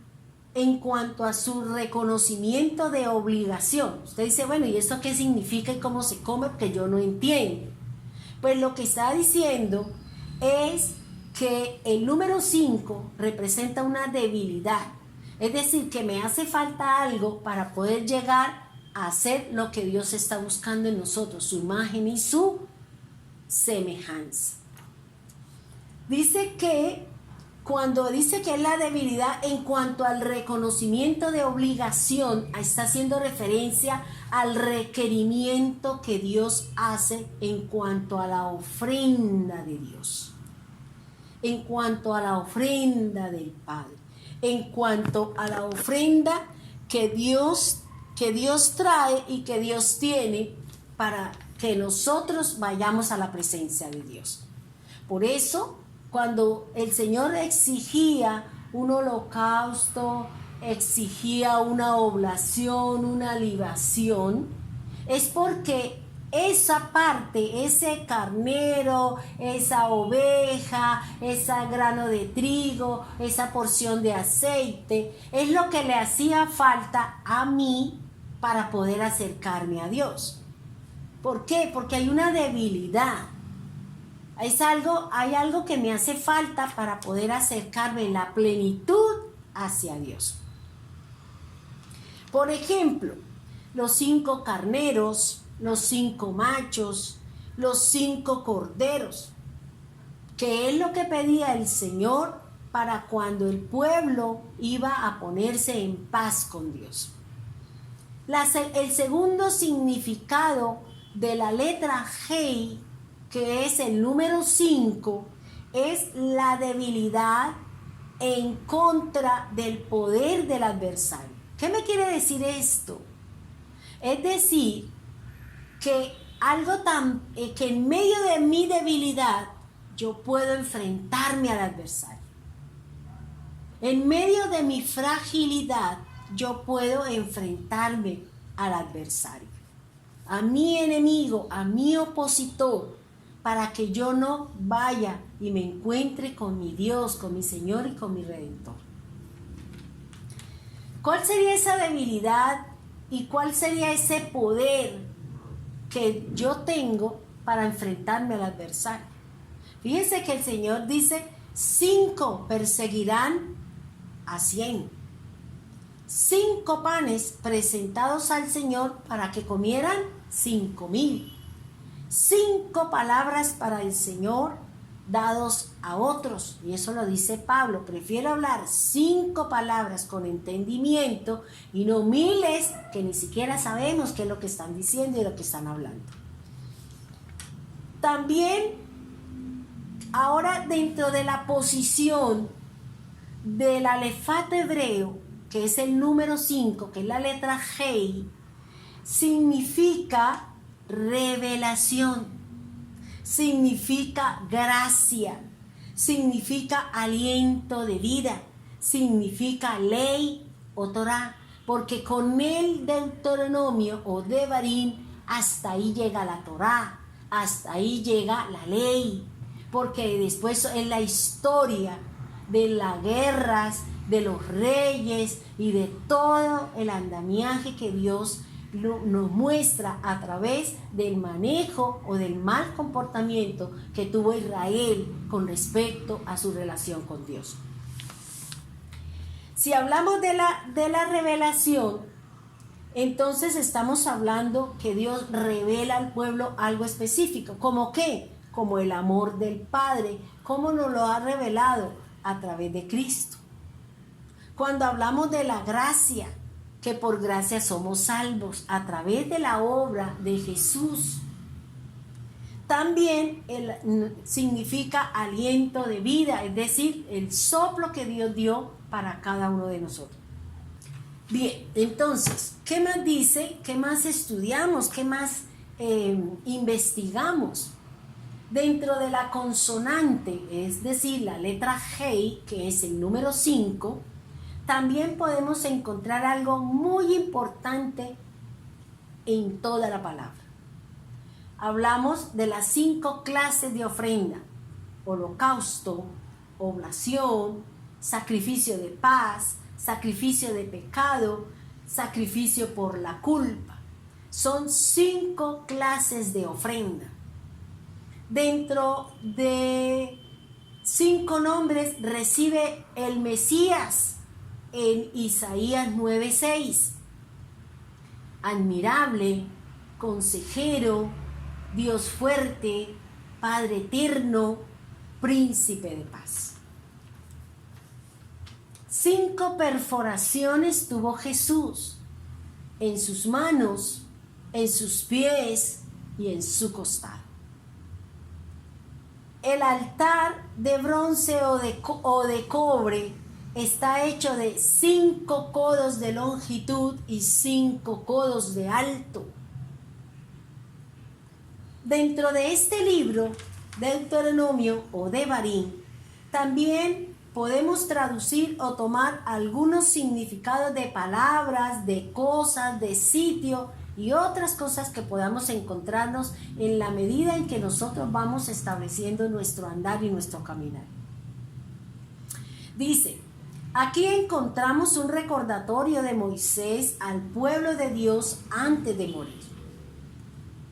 en cuanto a su reconocimiento de obligación. Usted dice, bueno, ¿y esto qué significa y cómo se come? Porque yo no entiendo. Pues lo que está diciendo es que el número 5 representa una debilidad. Es decir, que me hace falta algo para poder llegar a hacer lo que Dios está buscando en nosotros, su imagen y su semejanza. Dice que cuando dice que es la debilidad en cuanto al reconocimiento de obligación, está haciendo referencia al requerimiento que Dios hace en cuanto a la ofrenda de Dios, en cuanto a la ofrenda del Padre, en cuanto a la ofrenda que Dios trae y que Dios tiene para que nosotros vayamos a la presencia de Dios. Por eso, cuando el Señor exigía un holocausto, exigía una oblación, una libación, es porque esa parte, ese carnero, esa oveja, ese grano de trigo, esa porción de aceite, es lo que le hacía falta a mí para poder acercarme a Dios. ¿Por qué? Porque hay una debilidad. Hay algo que me hace falta para poder acercarme en la plenitud hacia Dios. Por ejemplo, los 5 carneros, los 5 machos, los 5 corderos, que es lo que pedía el Señor para cuando el pueblo iba a ponerse en paz con Dios. El segundo significado de la letra G, que es el número 5, es la debilidad en contra del poder del adversario. ¿Qué me quiere decir esto? Es decir, que que en medio de mi debilidad yo puedo enfrentarme al adversario. En medio de mi fragilidad yo puedo enfrentarme al adversario, a mi enemigo, a mi opositor, para que yo no vaya y me encuentre con mi Dios, con mi Señor y con mi Redentor. ¿Cuál sería esa debilidad y cuál sería ese poder que yo tengo para enfrentarme al adversario? Fíjense que el Señor dice, 5 perseguirán a 100. 5 panes presentados al Señor para que comieran 5,000. 5 palabras para el Señor dados a otros. Y eso lo dice Pablo. Prefiero hablar 5 palabras con entendimiento y no miles que ni siquiera sabemos qué es lo que están diciendo y lo que están hablando. También, ahora dentro de la posición del alefato hebreo, que es el número 5, que es la letra G, significa revelación, significa gracia, significa aliento de vida, significa ley o Torah, porque con el Deuteronomio o Devarim hasta ahí llega la Torah, hasta ahí llega la ley, porque después en la historia de las guerras, de los reyes y de todo el andamiaje que Dios nos muestra a través del manejo o del mal comportamiento que tuvo Israel con respecto a su relación con Dios. Si hablamos de la revelación, entonces estamos hablando que Dios revela al pueblo algo específico. ¿Cómo qué? Como el amor del Padre. ¿Cómo nos lo ha revelado? A través de Cristo. Cuando hablamos de la gracia, que por gracia somos salvos a través de la obra de Jesús. También significa aliento de vida, es decir, el soplo que Dios dio para cada uno de nosotros. Bien, entonces, ¿qué más dice? ¿Qué más estudiamos? ¿Qué más investigamos? Dentro de la consonante, es decir, la letra G, que es el número 5, también podemos encontrar algo muy importante en toda la palabra. Hablamos de las 5 clases de ofrenda: holocausto, oblación, sacrificio de paz, sacrificio de pecado, sacrificio por la culpa. Son 5 clases de ofrenda. Dentro de 5 nombres recibe el Mesías en Isaías 9:6. Admirable, consejero, Dios fuerte, Padre eterno, príncipe de paz. 5 perforaciones tuvo Jesús en sus manos, en sus pies y en su costado. El altar de bronce o de cobre está hecho de 5 codos de longitud y 5 codos de alto. Dentro de este libro, Deuteronomio o Devarim, también podemos traducir o tomar algunos significados de palabras, de cosas, de sitio y otras cosas que podamos encontrarnos en la medida en que nosotros vamos estableciendo nuestro andar y nuestro caminar. Dice, aquí encontramos un recordatorio de Moisés al pueblo de Dios antes de morir.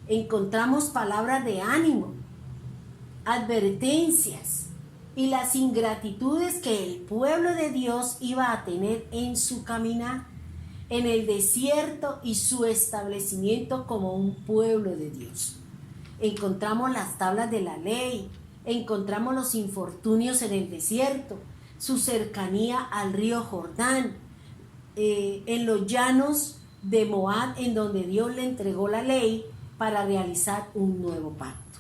Encontramos palabras de ánimo, advertencias y las ingratitudes que el pueblo de Dios iba a tener en su caminar en el desierto y su establecimiento como un pueblo de Dios. Encontramos las tablas de la ley, encontramos los infortunios en el desierto, su cercanía al río Jordán, en los llanos de Moab, en donde Dios le entregó la ley para realizar un nuevo pacto.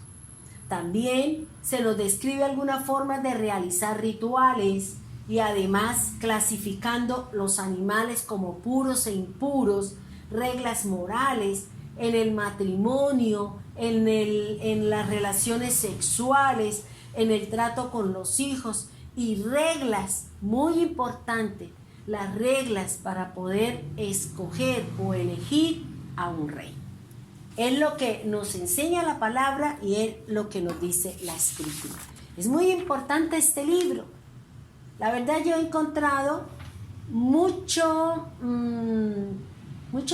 También se nos describe algunas formas de realizar rituales y además clasificando los animales como puros e impuros, reglas morales en el matrimonio, en las relaciones sexuales, en el trato con los hijos y reglas muy importantes, las reglas para poder escoger o elegir a un rey. Es lo que nos enseña la palabra y es lo que nos dice la escritura. Es muy importante este libro. La verdad yo he encontrado mucho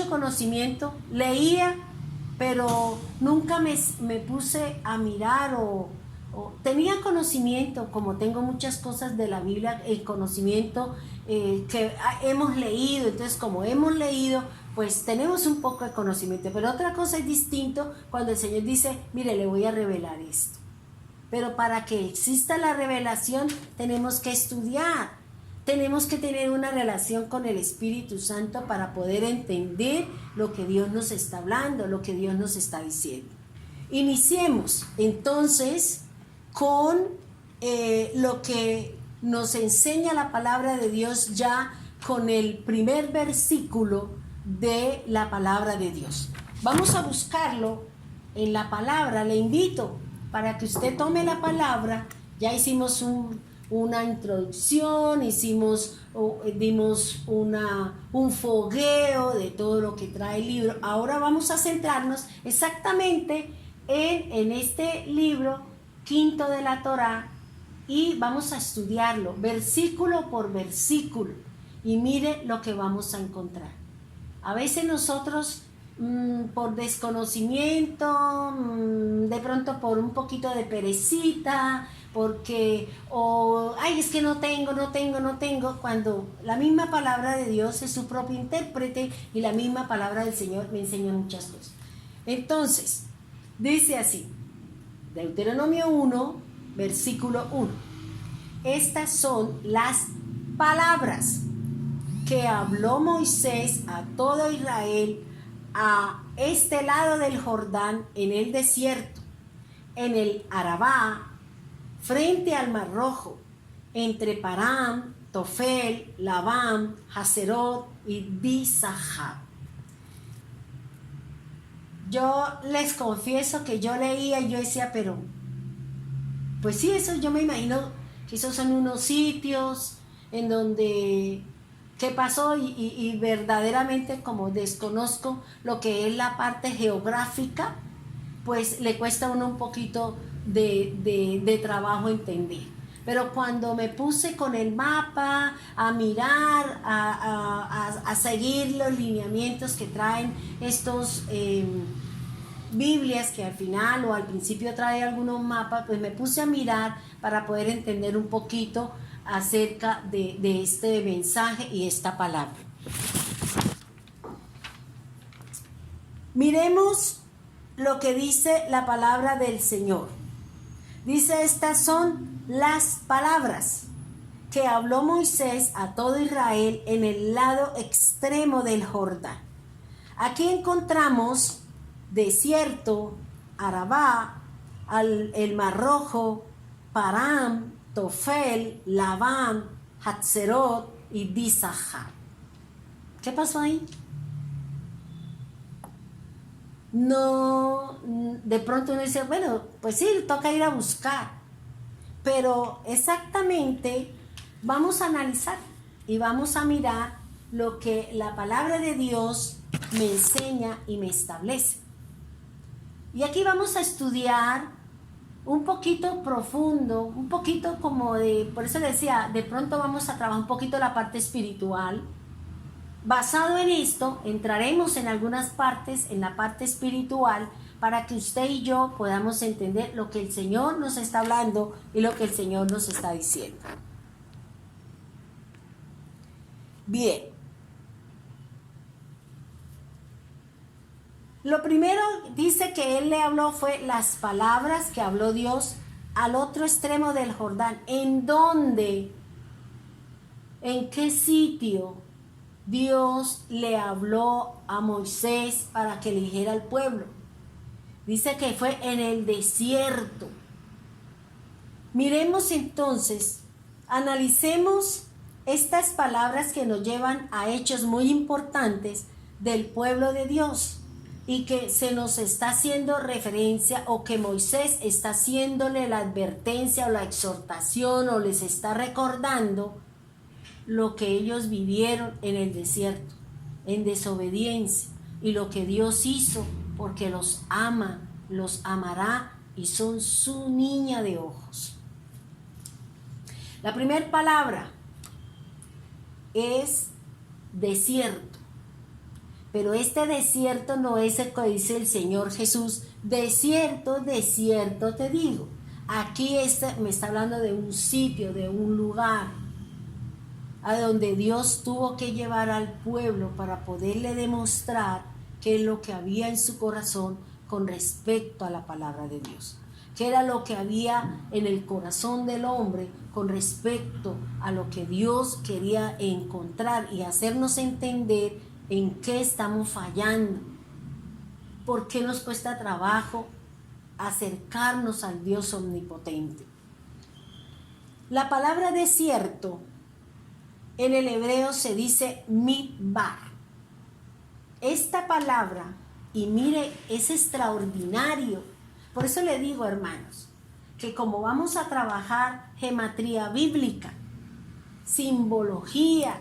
conocimiento. Leía, pero nunca me puse a mirar o tenía conocimiento, como tengo muchas cosas de la Biblia, el conocimiento que hemos leído. Entonces, como hemos leído, pues tenemos un poco de conocimiento, pero otra cosa es distinto cuando el Señor dice, mire, le voy a revelar esto. Pero para que exista la revelación tenemos que estudiar, tenemos que tener una relación con el Espíritu Santo para poder entender lo que Dios nos está hablando, lo que Dios nos está diciendo. Iniciemos entonces con lo que nos enseña la palabra de Dios ya con el primer versículo de la palabra de Dios. Vamos a buscarlo en la palabra. Le invito para que usted tome la palabra. Ya hicimos una introducción, dimos un fogueo de todo lo que trae el libro. Ahora vamos a centrarnos exactamente en este libro quinto de la Torá y vamos a estudiarlo versículo por versículo y mire lo que vamos a encontrar. A veces nosotros por desconocimiento, de pronto por un poquito de perecita, porque, es que no tengo, cuando la misma palabra de Dios es su propio intérprete y la misma palabra del Señor me enseña muchas cosas. Entonces, dice así, Deuteronomio 1, versículo 1. Estas son las palabras que habló Moisés a todo Israel a este lado del Jordán, en el desierto, en el Arabá, frente al Mar Rojo, entre Param, Tofel, Labán, Haserot y Di-Sahab. Yo les confieso que yo leía y yo decía, pero pues sí, eso yo me imagino que esos son unos sitios en donde ¿qué pasó? Y verdaderamente, como desconozco lo que es la parte geográfica, pues le cuesta a uno un poquito de trabajo entender. Pero cuando me puse con el mapa a mirar, a seguir los lineamientos que traen estos Biblias, que al final o al principio trae algunos mapas, pues me puse a mirar para poder entender un poquito acerca de este mensaje y esta palabra. Miremos lo que dice la palabra del Señor. Dice, estas son las palabras que habló Moisés a todo Israel en el lado extremo del Jordán. Aquí encontramos desierto, Arabá, el Mar Rojo, Param, Tofel, Labán, Hatzerot y Di-Sahab. ¿Qué pasó ahí? No, de pronto uno dice, bueno, pues sí, toca ir a buscar. Pero exactamente vamos a analizar y vamos a mirar lo que la palabra de Dios me enseña y me establece. Y aquí vamos a estudiar un poquito profundo, un poquito como por eso decía, de pronto vamos a trabajar un poquito la parte espiritual. Basado en esto, entraremos en algunas partes, en la parte espiritual, para que usted y yo podamos entender lo que el Señor nos está hablando y lo que el Señor nos está diciendo. Bien. Lo primero dice que él le habló fue las palabras que habló Dios al otro extremo del Jordán. ¿En dónde? ¿En qué sitio Dios le habló a Moisés para que le dijera al pueblo? Dice que fue en el desierto. Miremos entonces, analicemos estas palabras que nos llevan a hechos muy importantes del pueblo de Dios y que se nos está haciendo referencia, o que Moisés está haciéndole la advertencia o la exhortación, o les está recordando lo que ellos vivieron en el desierto, en desobediencia, y lo que Dios hizo, porque los ama, los amará y son su niña de ojos. La primera palabra es desierto, pero este desierto no es el que dice el Señor Jesús, desierto, desierto te digo. Aquí me está hablando de un sitio, de un lugar a donde Dios tuvo que llevar al pueblo para poderle demostrar qué es lo que había en su corazón con respecto a la palabra de Dios, qué era lo que había en el corazón del hombre con respecto a lo que Dios quería encontrar y hacernos entender en qué estamos fallando, por qué nos cuesta trabajo acercarnos al Dios omnipotente. La palabra desierto en el hebreo se dice midbar. Esta palabra, y mire, es extraordinario. Por eso le digo, hermanos, que como vamos a trabajar gematría bíblica, simbología,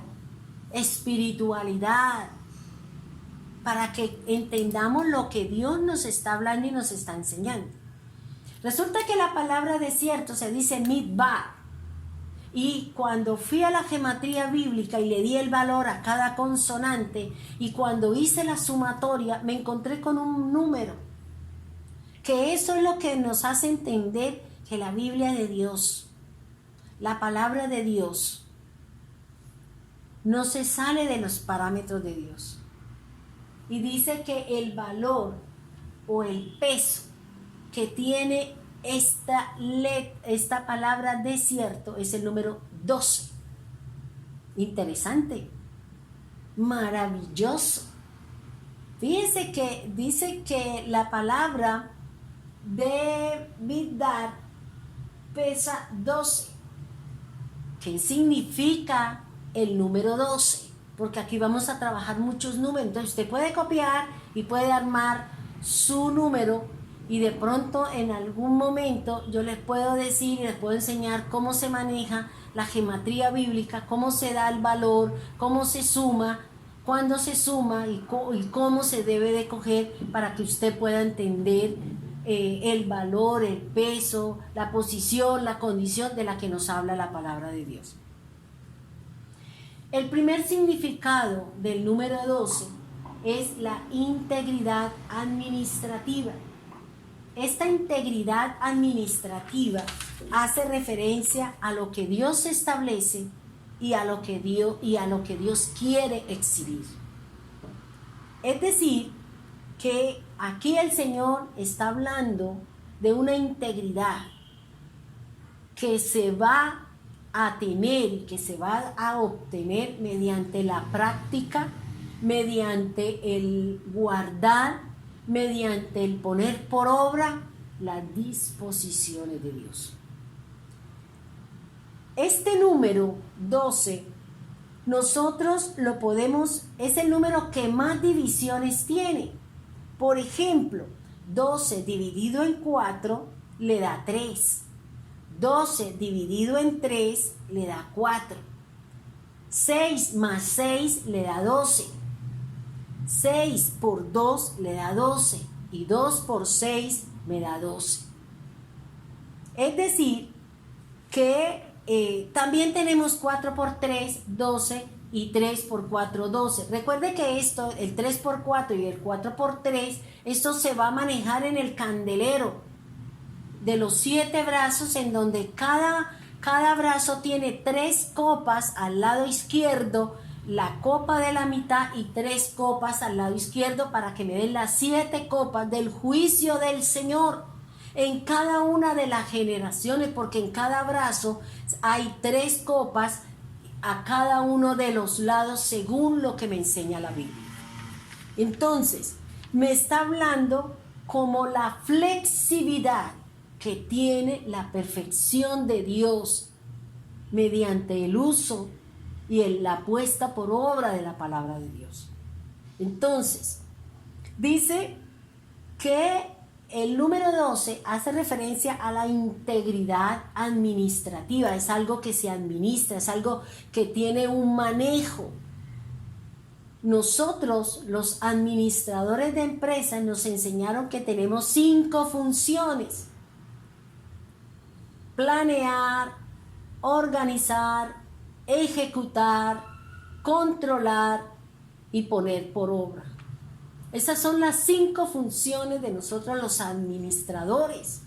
espiritualidad, para que entendamos lo que Dios nos está hablando y nos está enseñando. Resulta que la palabra desierto se dice midbar. Y cuando fui a la gematría bíblica y le di el valor a cada consonante, y cuando hice la sumatoria, me encontré con un número. Que eso es lo que nos hace entender que la Biblia de Dios, la palabra de Dios, no se sale de los parámetros de Dios. Y dice que el valor o el peso que tiene esta palabra desierto es el número 12. Interesante, maravilloso. Fíjense que dice que la palabra de Bidar pesa 12. ¿Qué significa el número 12? Porque aquí vamos a trabajar muchos números. Entonces usted puede copiar y puede armar su número, y de pronto en algún momento yo les puedo decir y les puedo enseñar cómo se maneja la gematría bíblica, cómo se da el valor, cómo se suma, cuándo se suma y cómo se debe de coger para que usted pueda entender el valor, el peso, la posición, la condición de la que nos habla la palabra de Dios. El primer significado del número 12 es la integridad administrativa. Esta integridad administrativa hace referencia a lo que Dios establece y a lo que Dios quiere exhibir. Es decir, que aquí el Señor está hablando de una integridad que se va a tener y que se va a obtener mediante la práctica, mediante el guardar, mediante el poner por obra las disposiciones de Dios. Este número 12, nosotros lo podemos, es el número que más divisiones tiene. Por ejemplo, 12 dividido en 4 le da 3. 12 dividido en 3 le da 4. 6 más 6 le da 12. 6 por 2 le da 12. Y 2 por 6 me da 12. Es decir, que también tenemos 4 por 3, 12. y 3 por 4, 12. Recuerde que esto, el 3 por 4 y el 4 por 3, esto se va a manejar en el candelero de los 7 brazos, en donde cada brazo tiene 3 copas al lado izquierdo, la copa de la mitad y 3 copas al lado izquierdo, para que me den las 7 copas del juicio del Señor en cada una de las generaciones, porque en cada brazo hay 3 copas a cada uno de los lados, según lo que me enseña la Biblia. Entonces, me está hablando como la flexibilidad que tiene la perfección de Dios mediante el uso y la puesta por obra de la palabra de Dios. Entonces, dice que el número 12 hace referencia a la integridad administrativa. Es algo que se administra, es algo que tiene un manejo. Nosotros, los administradores de empresas, nos enseñaron que tenemos 5 funciones: planear, organizar, ejecutar, controlar y poner por obra. Esas son las 5 funciones de nosotros los administradores.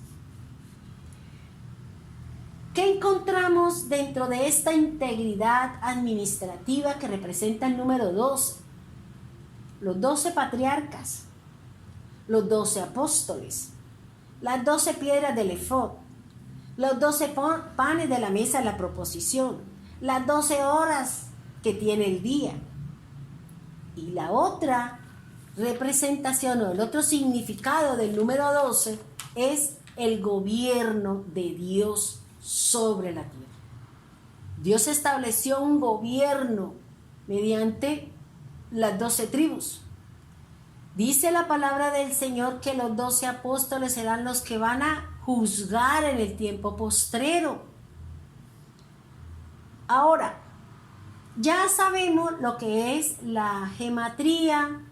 ¿Qué encontramos dentro de esta integridad administrativa que representa el número 12? Los 12 patriarcas, los 12 apóstoles, las 12 piedras del efod, los 12 panes de la mesa de la proposición, las 12 horas que tiene el día. Y la otra representación o el otro significado del número 12 es el gobierno de Dios sobre la tierra. Dios estableció un gobierno mediante las 12 tribus. Dice la palabra del Señor que los 12 apóstoles serán los que van a juzgar en el tiempo postrero. Ahora, ya sabemos lo que es la gematría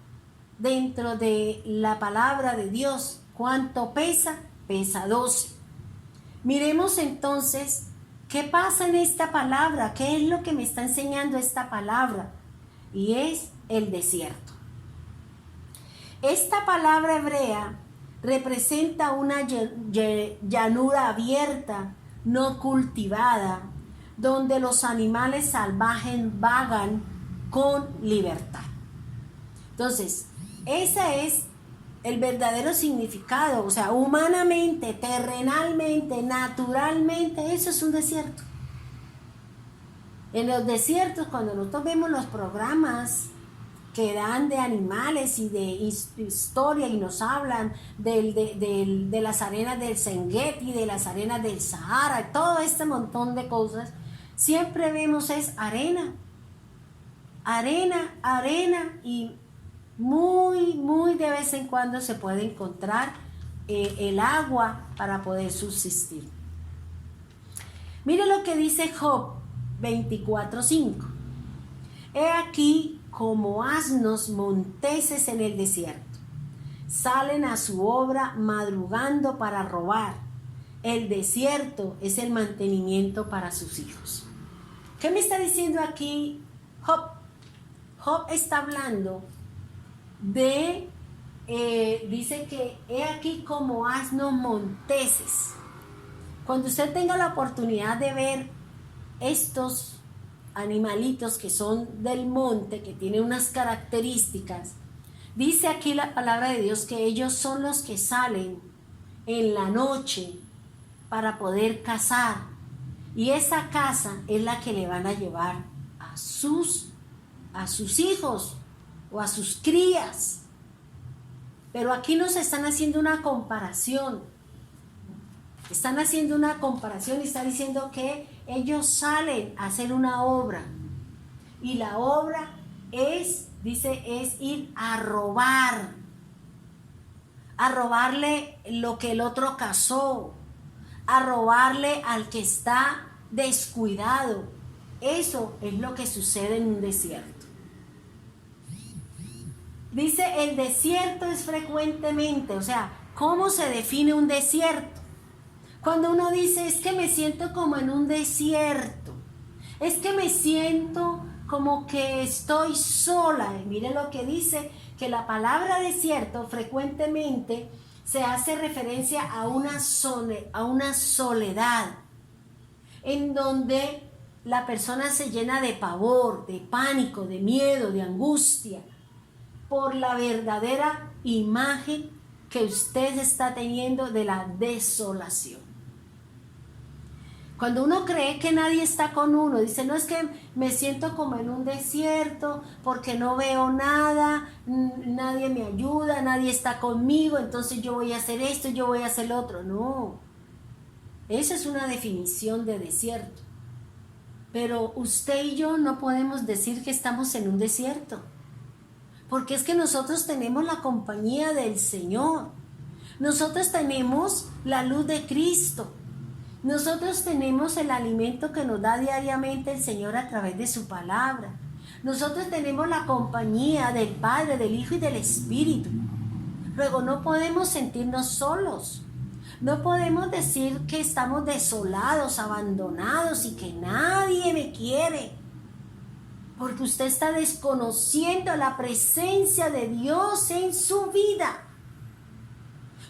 dentro de la palabra de Dios. ¿Cuánto pesa? Pesa 12. Miremos entonces qué pasa en esta palabra, qué es lo que me está enseñando esta palabra, y es el desierto. Esta palabra hebrea representa una llanura abierta, no cultivada, donde los animales salvajes vagan con libertad. Entonces, ese es el verdadero significado, o sea, humanamente, terrenalmente, naturalmente, eso es un desierto. En los desiertos, cuando nosotros vemos los programas que dan de animales y de historia y nos hablan de las arenas del Serengeti, de las arenas del Sahara, todo este montón de cosas, siempre vemos es arena, arena, arena, y muy de vez en cuando se puede encontrar el agua para poder subsistir. Mire lo que dice Job 24:5. He aquí como asnos monteses en el desierto, salen a su obra madrugando para robar. El desierto es el mantenimiento para sus hijos. ¿Qué me está diciendo aquí Job? Job está hablando de, dice que he aquí como asnos monteses. Cuando usted tenga la oportunidad de ver estos animalitos que son del monte, que tienen unas características, dice aquí la palabra de Dios que ellos son los que salen en la noche para poder cazar, y esa caza es la que le van a llevar a sus hijos o a sus crías. Pero aquí nos están haciendo una comparación. Están haciendo una comparación y está diciendo que ellos salen a hacer una obra. Y la obra es, dice, es ir a robar. A robarle lo que el otro cazó. A robarle al que está descuidado. Eso es lo que sucede en un desierto. Dice, el desierto es frecuentemente, o sea, ¿cómo se define un desierto? Cuando uno dice, es que me siento como en un desierto, es que me siento como que estoy sola. Y mire lo que dice, que la palabra desierto frecuentemente se hace referencia a una soledad, en donde la persona se llena de pavor, de pánico, de miedo, de angustia, por la verdadera imagen que usted está teniendo de la desolación. Cuando uno cree que nadie está con uno, dice, no, es que me siento como en un desierto porque no veo nada, nadie me ayuda, nadie está conmigo, entonces yo voy a hacer esto, yo voy a hacer lo otro. No, esa es una definición de desierto. Pero usted y yo no podemos decir que estamos en un desierto, porque es que nosotros tenemos la compañía del Señor, nosotros tenemos la luz de Cristo. Nosotros tenemos el alimento que nos da diariamente el Señor a través de su palabra. Nosotros tenemos la compañía del Padre, del Hijo y del Espíritu. Luego no podemos sentirnos solos. No podemos decir que estamos desolados, abandonados y que nadie me quiere. Porque usted está desconociendo la presencia de Dios en su vida.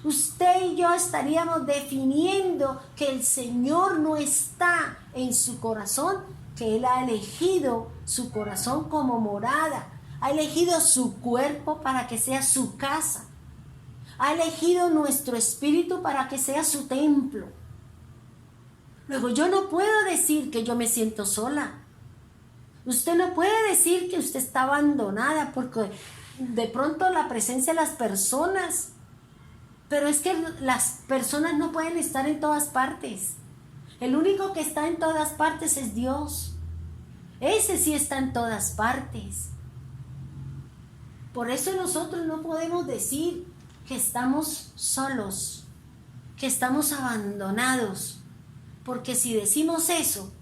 Usted y yo estaríamos definiendo que el Señor no está en su corazón, que Él ha elegido su corazón como morada, ha elegido su cuerpo para que sea su casa, ha elegido nuestro espíritu para que sea su templo. Luego yo no puedo decir que yo me siento sola. Usted no puede decir que usted está abandonada porque de pronto la presencia de las personas. Pero es que las personas no pueden estar en todas partes. El único que está en todas partes es Dios. Ese sí está en todas partes. Por eso nosotros no podemos decir que estamos solos, que estamos abandonados. Porque si decimos eso,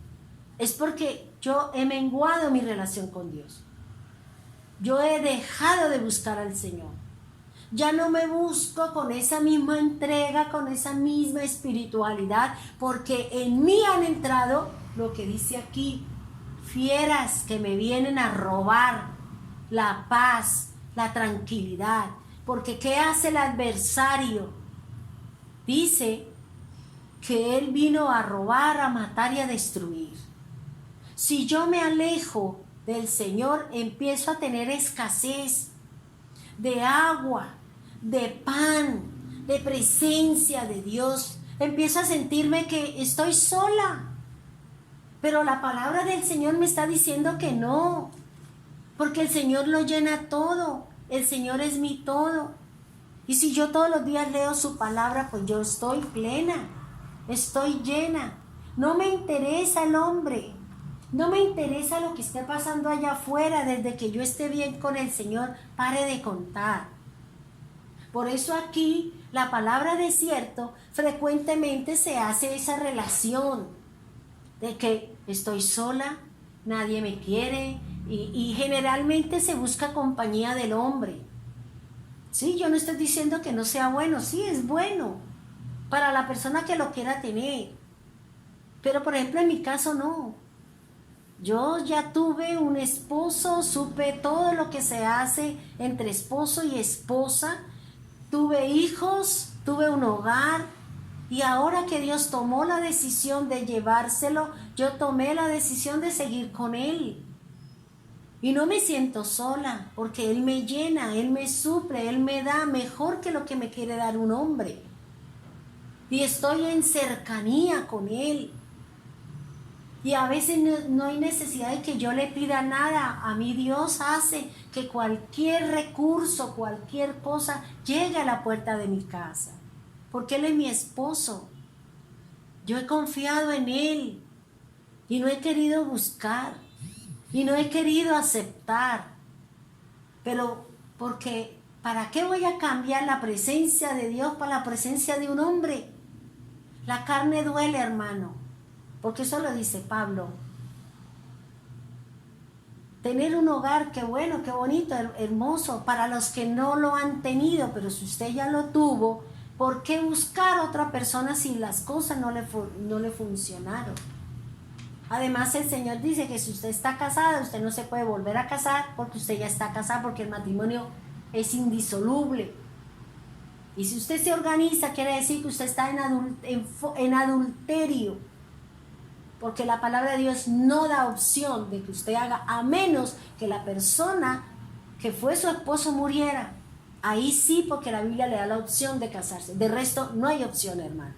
es porque yo he menguado mi relación con Dios. Yo he dejado de buscar al Señor. Ya no me busco con esa misma entrega, con esa misma espiritualidad, porque en mí han entrado, lo que dice aquí, fieras que me vienen a robar la paz, la tranquilidad. Porque ¿qué hace el adversario? Dice que él vino a robar, a matar y a destruir. Si yo me alejo del Señor, empiezo a tener escasez de agua, de pan, de presencia de Dios. Empiezo a sentirme que estoy sola. Pero la palabra del Señor me está diciendo que no, porque el Señor lo llena todo. El Señor es mi todo. Y si yo todos los días leo su palabra, pues yo estoy plena, estoy llena. No me interesa el hombre, no me interesa lo que esté pasando allá afuera. Desde que yo esté bien con el Señor, pare de contar. Por eso aquí la palabra desierto frecuentemente se hace esa relación de que estoy sola, nadie me quiere y generalmente se busca compañía del hombre. Sí, yo no estoy diciendo que no sea bueno, sí es bueno para la persona que lo quiera tener. Pero por ejemplo en mi caso no. Yo ya tuve un esposo, supe todo lo que se hace entre esposo y esposa. Tuve hijos, tuve un hogar y ahora que Dios tomó la decisión de llevárselo, yo tomé la decisión de seguir con Él. Y no me siento sola porque Él me llena, Él me suple, Él me da mejor que lo que me quiere dar un hombre. Y estoy en cercanía con Él. Y a veces no hay necesidad de que yo le pida nada. A mí Dios hace que cualquier recurso, cualquier cosa llegue a la puerta de mi casa. Porque Él es mi esposo. Yo he confiado en Él y no he querido buscar y no he querido aceptar. Pero porque ¿para qué voy a cambiar la presencia de Dios para la presencia de un hombre? La carne duele, hermano. Porque eso lo dice Pablo. Tener un hogar, qué bueno, qué bonito, hermoso, para los que no lo han tenido, pero si usted ya lo tuvo, ¿por qué buscar a otra persona si las cosas no le funcionaron? Además, el Señor dice que si usted está casada, usted no se puede volver a casar porque usted ya está casada, porque el matrimonio es indisoluble. Y si usted se organiza, quiere decir que usted está en adulterio, porque la palabra de Dios no da opción de que usted haga, a menos que la persona que fue su esposo muriera. Ahí sí, porque la Biblia le da la opción de casarse. De resto, no hay opción, hermano.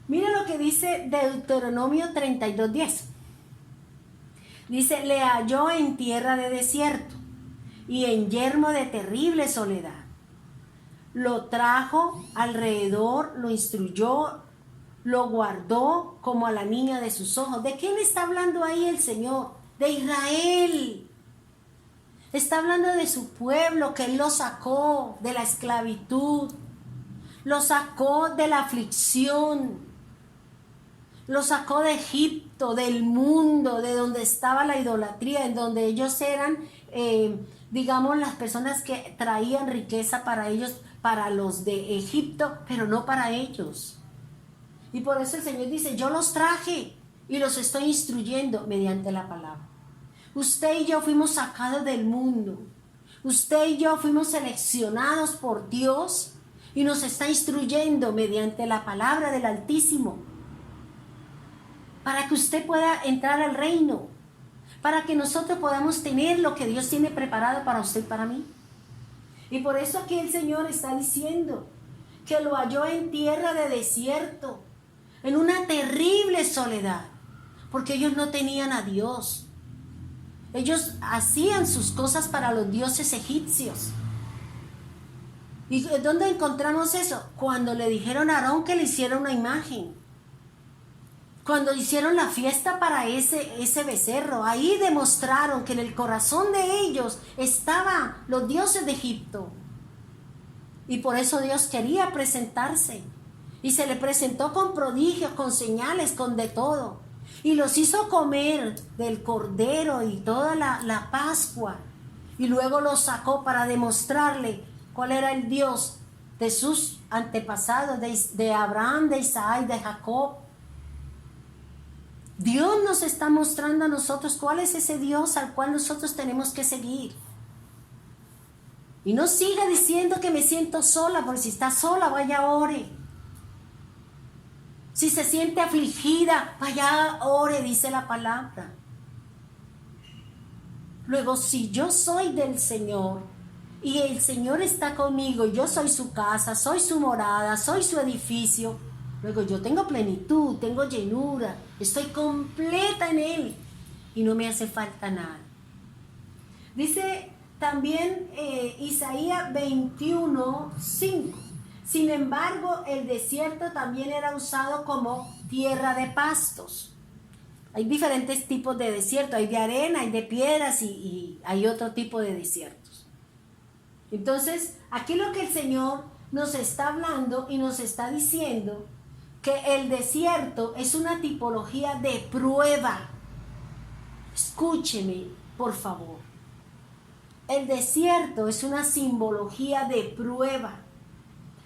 Mira lo que dice Deuteronomio 32:10. Dice, le halló en tierra de desierto y en yermo de terrible soledad. Lo trajo alrededor, lo instruyó, lo guardó como a la niña de sus ojos. ¿De quién está hablando ahí el Señor? De Israel. Está hablando de su pueblo, que Él lo sacó de la esclavitud, lo sacó de la aflicción, lo sacó de Egipto, del mundo, de donde estaba la idolatría, en donde ellos eran, digamos, las personas que traían riqueza para ellos, para los de Egipto, pero no para ellos. Y por eso el Señor dice, yo los traje y los estoy instruyendo mediante la palabra. Usted y yo fuimos sacados del mundo. Usted y yo fuimos seleccionados por Dios y nos está instruyendo mediante la palabra del Altísimo para que usted pueda entrar al reino, para que nosotros podamos tener lo que Dios tiene preparado para usted y para mí. Y por eso aquí el Señor está diciendo que lo halló en tierra de desierto, en una terrible soledad, porque ellos no tenían a Dios. Ellos hacían sus cosas para los dioses egipcios. ¿Y dónde encontramos eso? Cuando le dijeron a Aarón que le hiciera una imagen. Cuando hicieron la fiesta para ese becerro, ahí demostraron que en el corazón de ellos estaban los dioses de Egipto. Y por eso Dios quería presentarse. Y se le presentó con prodigios, con señales, con de todo. Y los hizo comer del cordero y toda la Pascua. Y luego los sacó para demostrarle cuál era el Dios de sus antepasados, de Abraham, de Isaac, de Jacob. Dios nos está mostrando a nosotros cuál es ese Dios al cual nosotros tenemos que seguir. Y no siga diciendo que me siento sola, porque si está sola, vaya ore. Si se siente afligida, vaya ore, dice la palabra. Luego, si yo soy del Señor y el Señor está conmigo, yo soy su casa, soy su morada, soy su edificio, luego yo tengo plenitud, tengo llenura, estoy completa en Él y no me hace falta nada. Dice también Isaías 21:5. Sin embargo, el desierto también era usado como tierra de pastos. Hay diferentes tipos de desierto, hay de arena, hay de piedras y hay otro tipo de desiertos. Entonces, aquí lo que el Señor nos está hablando y nos está diciendo que el desierto es una tipología de prueba. Escúcheme, por favor. El desierto es una simbología de prueba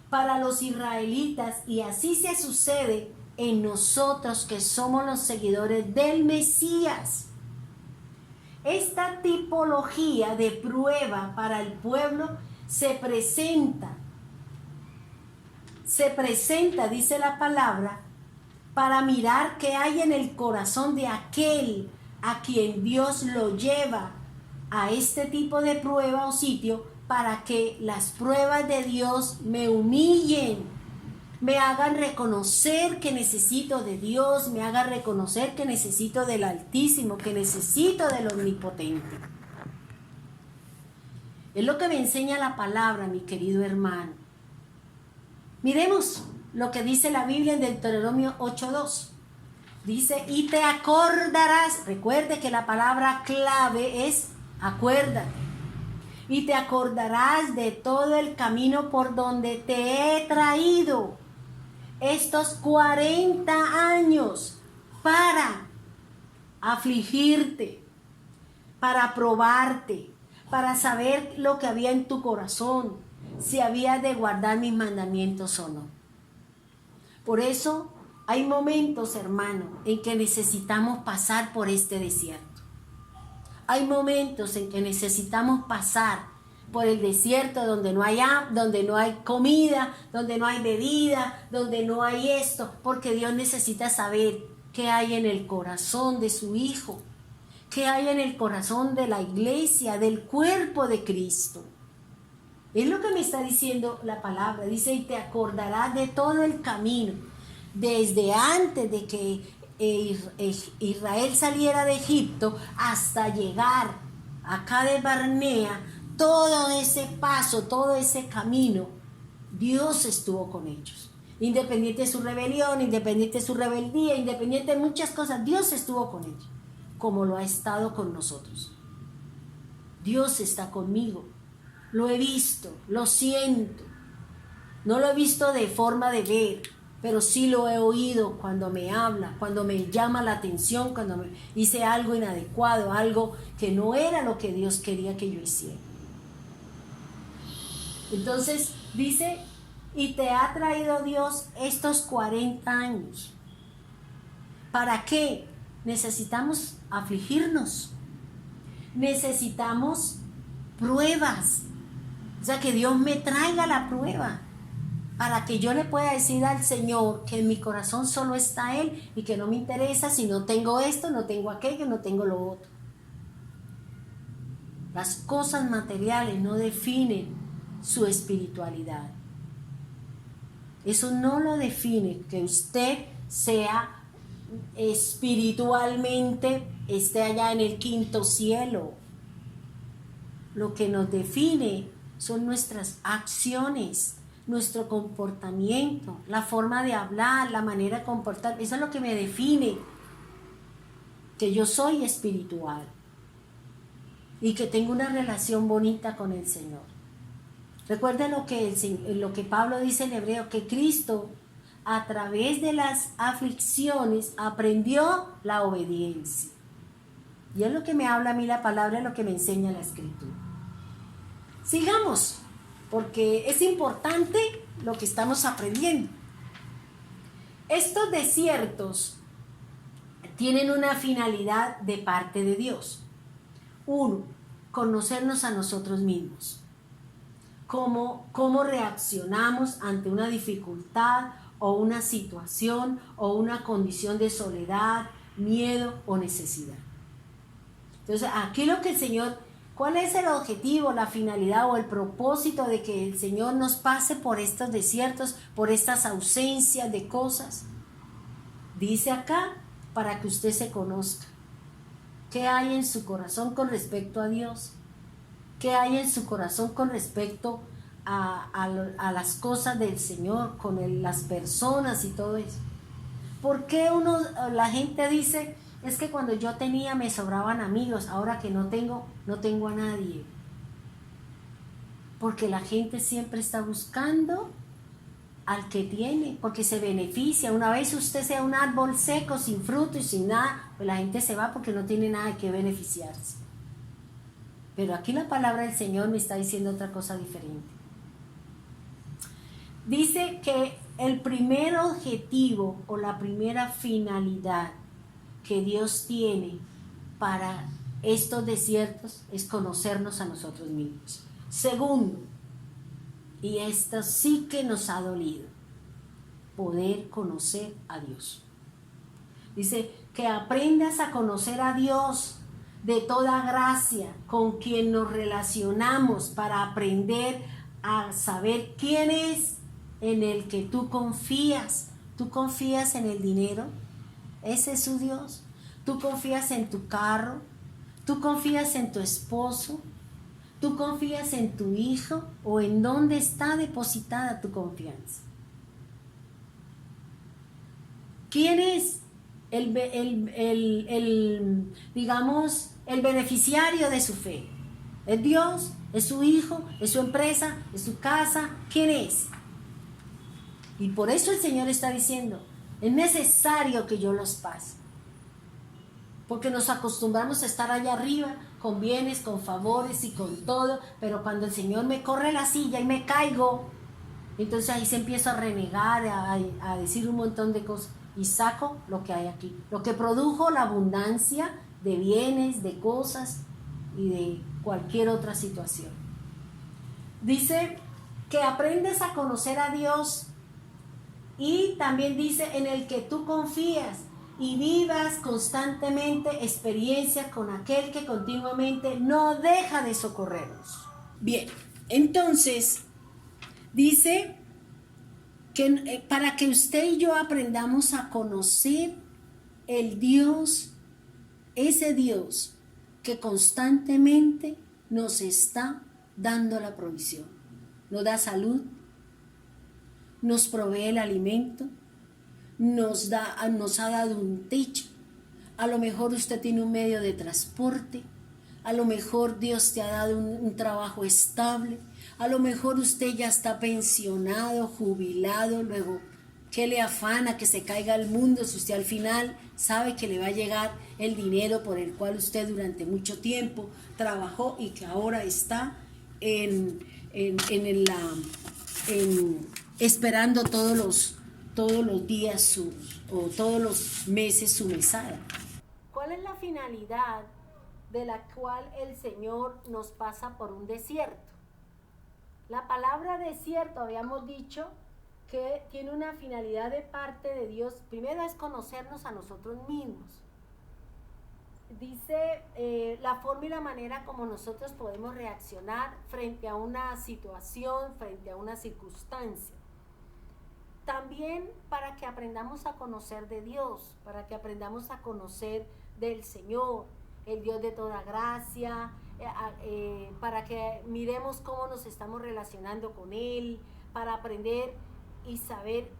para los israelitas y así se sucede en nosotros que somos los seguidores del Mesías. Esta tipología de prueba para el pueblo se presenta, dice la palabra, para mirar qué hay en el corazón de aquel a quien Dios lo lleva a este tipo de prueba o sitio, para que las pruebas de Dios me humillen, me hagan reconocer que necesito de Dios, me hagan reconocer que necesito del Altísimo, que necesito del Omnipotente. Es lo que me enseña la palabra, mi querido hermano. Miremos lo que dice la Biblia en Deuteronomio 8:2. Dice, y te acordarás, recuerde que la palabra clave es acuérdate. Y te acordarás de todo el camino por donde te he traído estos 40 años para afligirte, para probarte, para saber lo que había en tu corazón, si había de guardar mis mandamientos o no. Por eso Hay momentos, hermano, en que necesitamos pasar por este desierto. Hay momentos en que necesitamos pasar por el desierto donde no hay comida, donde no hay bebida, donde no hay esto, porque Dios necesita saber qué hay en el corazón de su Hijo, qué hay en el corazón de la iglesia, del cuerpo de Cristo. Es lo que me está diciendo la palabra. Dice, y te acordarás de todo el camino, desde antes de que Israel saliera de Egipto hasta llegar a Cades Barnea. Todo ese paso, todo ese camino, Dios estuvo con ellos. Independiente de su rebelión, independiente de su rebeldía, independiente de muchas cosas, Dios estuvo con ellos, como lo ha estado con nosotros. Dios está conmigo. Lo he visto, lo siento. No lo he visto de forma de ver, pero sí lo he oído cuando me habla, cuando me llama la atención, cuando me hice algo inadecuado, algo que no era lo que Dios quería que yo hiciera. Entonces dice, y te ha traído Dios estos 40 años. ¿Para qué? Necesitamos afligirnos. Necesitamos pruebas. O sea, que Dios me traiga la prueba para que yo le pueda decir al Señor que en mi corazón solo está Él y que no me interesa si no tengo esto, no tengo aquello, no tengo lo otro. Las cosas materiales no definen su espiritualidad. Eso no lo define, que usted sea espiritualmente, esté allá en el quinto cielo. Lo que nos define son nuestras acciones, nuestro comportamiento, la forma de hablar, la manera de comportar. Eso es lo que me define que yo soy espiritual y que tengo una relación bonita con el Señor. Recuerden lo que Pablo dice en Hebreo, que Cristo a través de las aflicciones aprendió la obediencia. Y es lo que me habla a mí la palabra, es lo que me enseña la Escritura. Sigamos, porque es importante lo que estamos aprendiendo. Estos desiertos tienen una finalidad de parte de Dios. Uno, conocernos a nosotros mismos. Cómo reaccionamos ante una dificultad o una situación o una condición de soledad, miedo o necesidad. Entonces, aquí lo que el Señor, ¿cuál es el objetivo, la finalidad o el propósito de que el Señor nos pase por estos desiertos, por estas ausencias de cosas? Dice acá, para que usted se conozca. ¿Qué hay en su corazón con respecto a Dios? ¿Qué hay en su corazón con respecto a las cosas del Señor, con las personas y todo eso? ¿Por qué la gente dice, es que cuando yo tenía me sobraban amigos, ahora que no tengo a nadie? Porque la gente siempre está buscando al que tiene, porque se beneficia. Una vez usted sea un árbol seco, sin fruto y sin nada, pues la gente se va porque no tiene nada de qué beneficiarse. Pero aquí la palabra del Señor me está diciendo otra cosa diferente. Dice que el primer objetivo o la primera finalidad que Dios tiene para estos desiertos es conocernos a nosotros mismos. Segundo, y esto sí que nos ha dolido, poder conocer a Dios. Dice que aprendas a conocer a Dios de toda gracia, con quien nos relacionamos para aprender a saber quién es en el que tú confías. ¿Tú confías en el dinero? Ese es su Dios. ¿Tú confías en tu carro? ¿Tú confías en tu esposo? ¿Tú confías en tu hijo? ¿O en dónde está depositada tu confianza? ¿Quién es digamos, el beneficiario de su fe? ¿Es Dios? ¿Es su hijo? ¿Es su empresa? ¿Es su casa? ¿Quién es? Y por eso el Señor está diciendo, es necesario que yo los pase. Porque nos acostumbramos a estar allá arriba, con bienes, con favores y con todo, pero cuando el Señor me corre la silla y me caigo, entonces ahí se empieza a renegar, a decir un montón de cosas. y saco lo que hay aquí, lo que produjo la abundancia de bienes, de cosas y de cualquier otra situación. Dice que aprendes a conocer a Dios, y también dice en el que tú confías y vivas constantemente experiencias con aquel que continuamente no deja de socorrernos. Bien, entonces dice que para que usted y yo aprendamos a conocer el Dios, ese Dios que constantemente nos está dando la provisión, nos da salud, nos provee el alimento, nos ha dado un techo. A lo mejor usted tiene un medio de transporte, a lo mejor Dios te ha dado un trabajo estable, a lo mejor usted ya está pensionado, jubilado, luego ¿qué le afana que se caiga el mundo si usted al final sabe que le va a llegar el dinero por el cual usted durante mucho tiempo trabajó y que ahora está esperando todos los días o todos los meses su mesada? ¿Cuál es la finalidad de la cual el Señor nos pasa por un desierto? La palabra desierto, habíamos dicho, que tiene una finalidad de parte de Dios. Primero es conocernos a nosotros mismos. Dice la forma y la manera como nosotros podemos reaccionar frente a una situación, frente a una circunstancia. También para que aprendamos a conocer de Dios, para que aprendamos a conocer del Señor, el Dios de toda gracia, para que miremos cómo nos estamos relacionando con Él, para aprender y saber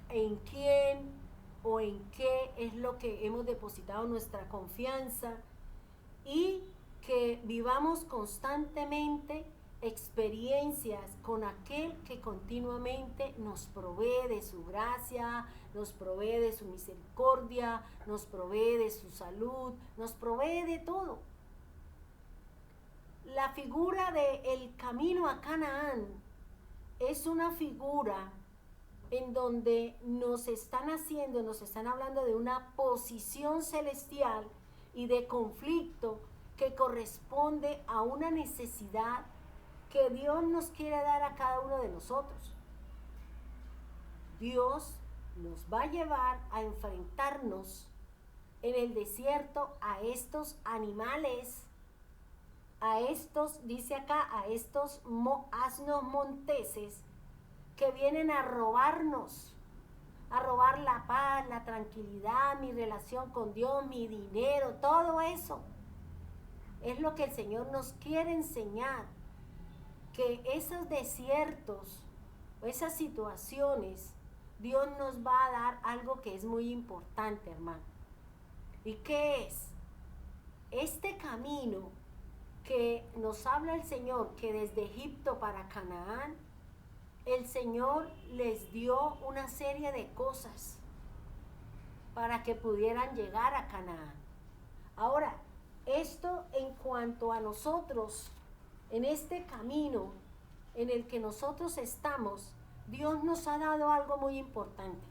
en quién o en qué es lo que hemos depositado nuestra confianza, y que vivamos constantemente experiencias con aquel que continuamente nos provee de su gracia, nos provee de su misericordia, nos provee de su salud, nos provee de todo. La figura del camino a Canaán es una figura en donde nos están hablando de una posición celestial y de conflicto que corresponde a una necesidad que Dios nos quiere dar a cada uno de nosotros. Dios nos va a llevar a enfrentarnos en el desierto a estos animales, a estos, dice acá, a estos asnos monteses que vienen a robarnos, a robar la paz, la tranquilidad, mi relación con Dios, mi dinero, todo eso. Es lo que el Señor nos quiere enseñar, que esos desiertos, esas situaciones, Dios nos va a dar algo que es muy importante, hermano. ¿Y qué es? Este camino que nos habla el Señor, que desde Egipto para Canaán, el Señor les dio una serie de cosas para que pudieran llegar a Canaán. Ahora, esto en cuanto a nosotros, en este camino en el que nosotros estamos, Dios nos ha dado algo muy importante.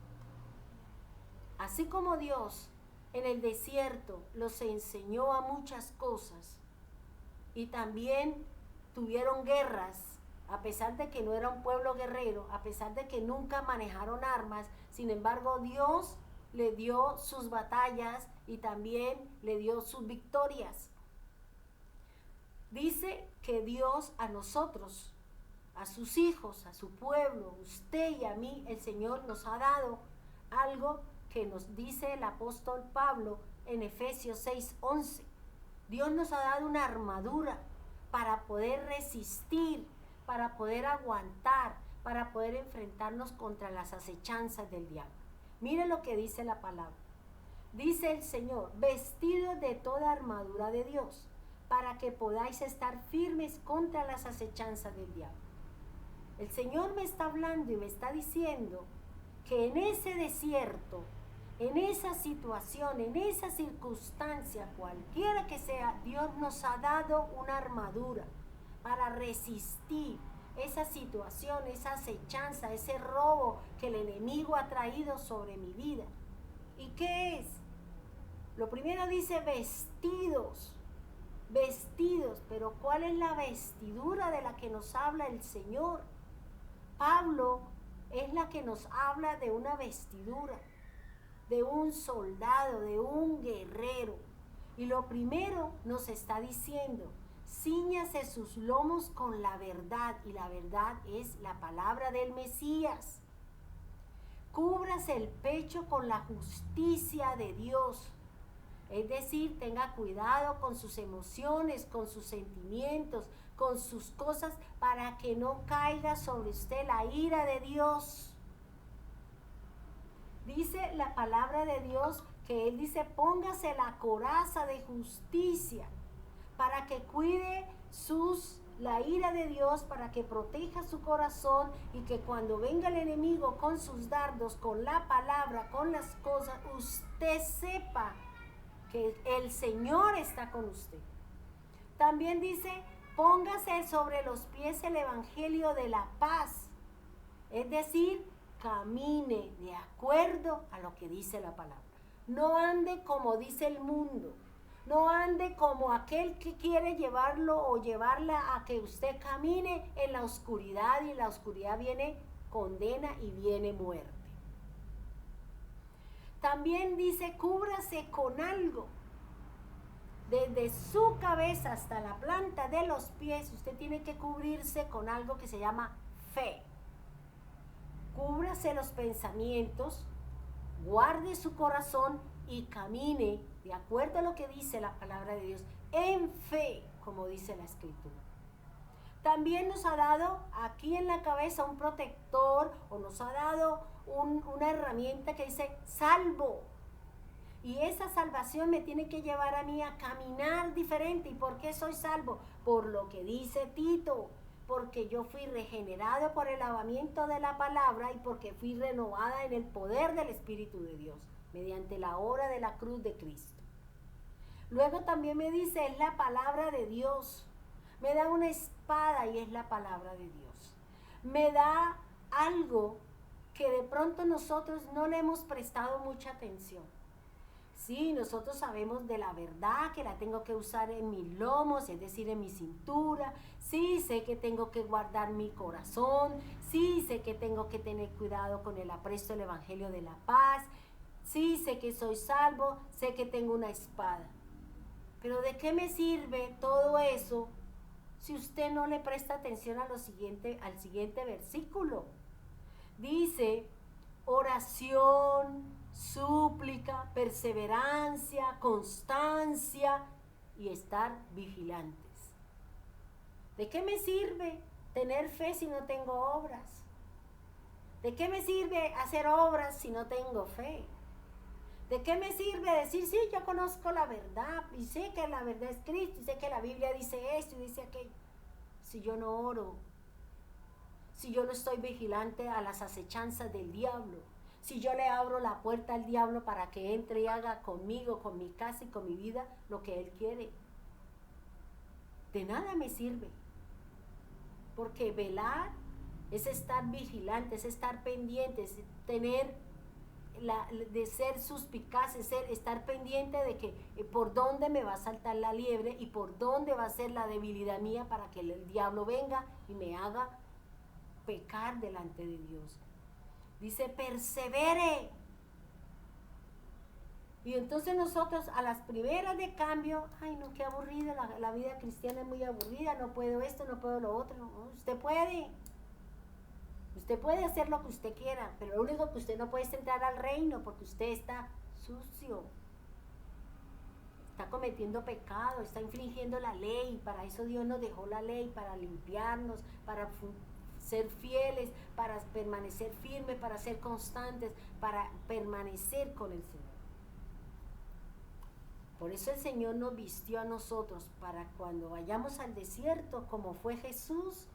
Así como Dios en el desierto los enseñó a muchas cosas y también tuvieron guerras, a pesar de que no era un pueblo guerrero, a pesar de que nunca manejaron armas, sin embargo Dios le dio sus batallas y también le dio sus victorias. Dice que Dios a nosotros, a sus hijos, a su pueblo, usted y a mí, el Señor nos ha dado algo que nos dice el apóstol Pablo en Efesios 6:11. Dios nos ha dado una armadura para poder resistir, para poder aguantar, para poder enfrentarnos contra las acechanzas del diablo. Mire lo que dice la palabra. Dice el Señor, vestidos de toda armadura de Dios, para que podáis estar firmes contra las acechanzas del diablo. El Señor me está hablando y me está diciendo que en ese desierto, en esa situación, en esa circunstancia, cualquiera que sea, Dios nos ha dado una armadura para resistir esa situación, esa acechanza, ese robo que el enemigo ha traído sobre mi vida. ¿Y qué es? Lo primero dice vestidos, vestidos, pero ¿cuál es la vestidura de la que nos habla el Señor? Pablo es la que nos habla de una vestidura, de un soldado, de un guerrero. Y lo primero nos está diciendo, cíñase sus lomos con la verdad, y la verdad es la palabra del Mesías. Cúbrase el pecho con la justicia de Dios. Es decir, tenga cuidado con sus emociones, con sus sentimientos, con sus cosas, para que no caiga sobre usted la ira de Dios. Dice la palabra de Dios que Él dice, póngase la coraza de justicia para que cuide la ira de Dios, para que proteja su corazón y que cuando venga el enemigo con sus dardos, con la palabra, con las cosas, usted sepa que el Señor está con usted. También dice, póngase sobre los pies el evangelio de la paz. Es decir, camine de acuerdo a lo que dice la palabra. No ande como dice el mundo. No ande como aquel que quiere llevarlo o llevarla a que usted camine en la oscuridad, y en la oscuridad viene condena y viene muerte. También dice, cúbrase con algo. Desde su cabeza hasta la planta de los pies, usted tiene que cubrirse con algo que se llama fe. Cúbrase los pensamientos, guarde su corazón y camine de acuerdo a lo que dice la palabra de Dios, en fe, como dice la Escritura. También nos ha dado aquí en la cabeza un protector, o nos ha dado una herramienta que dice salvo. Y esa salvación me tiene que llevar a mí a caminar diferente. ¿Y por qué soy salvo? Por lo que dice Tito, porque yo fui regenerado por el lavamiento de la palabra y porque fui renovada en el poder del Espíritu de Dios, mediante la obra de la cruz de Cristo. Luego también me dice, es la palabra de Dios. Me da una espada y es la palabra de Dios. Me da algo que de pronto nosotros no le hemos prestado mucha atención. Sí, nosotros sabemos de la verdad que la tengo que usar en mis lomos, es decir, en mi cintura. Sí, sé que tengo que guardar mi corazón. Sí, sé que tengo que tener cuidado con el apresto del Evangelio de la paz. Sí, sé que soy salvo, sé que tengo una espada. Pero ¿de qué me sirve todo eso si usted no le presta atención a al siguiente versículo? Dice, oración, súplica, perseverancia, constancia y estar vigilantes. ¿De qué me sirve tener fe si no tengo obras? ¿De qué me sirve hacer obras si no tengo fe? ¿De qué me sirve decir, sí, yo conozco la verdad y sé que la verdad es Cristo y sé que la Biblia dice esto y dice aquello, si yo no oro? Si yo no estoy vigilante a las acechanzas del diablo, si yo le abro la puerta al diablo para que entre y haga conmigo, con mi casa y con mi vida lo que él quiere, de nada me sirve. Porque velar es estar vigilante, es estar pendiente, es de ser suspicaz, estar pendiente de que por dónde me va a saltar la liebre y por dónde va a ser la debilidad mía para que el diablo venga y me haga pecar delante de Dios. Dice, persevere. Y entonces nosotros a las primeras de cambio, ay no, qué aburrida, la vida cristiana es muy aburrida, no puedo esto, no puedo lo otro. No, usted puede hacer lo que usted quiera, pero lo único que usted no puede es entrar al reino porque usted está sucio, está cometiendo pecado, está infringiendo la ley. Para eso Dios nos dejó la ley, para limpiarnos, para ser fieles, para permanecer firmes, para ser constantes, para permanecer con el Señor. Por eso el Señor nos vistió a nosotros, para cuando vayamos al desierto, como fue Jesús.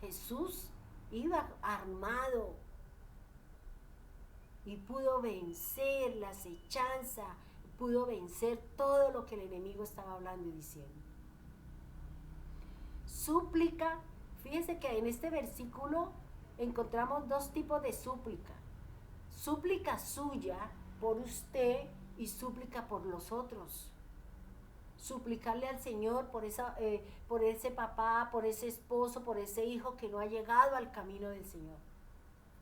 Jesús iba armado y pudo vencer la acechanza, pudo vencer todo lo que el enemigo estaba hablando y diciendo. Súplica. Fíjense que en este versículo encontramos dos tipos de súplica. Súplica suya, por usted y súplica por los otros. Suplicarle al Señor por ese papá, por ese esposo, por ese hijo que no ha llegado al camino del Señor.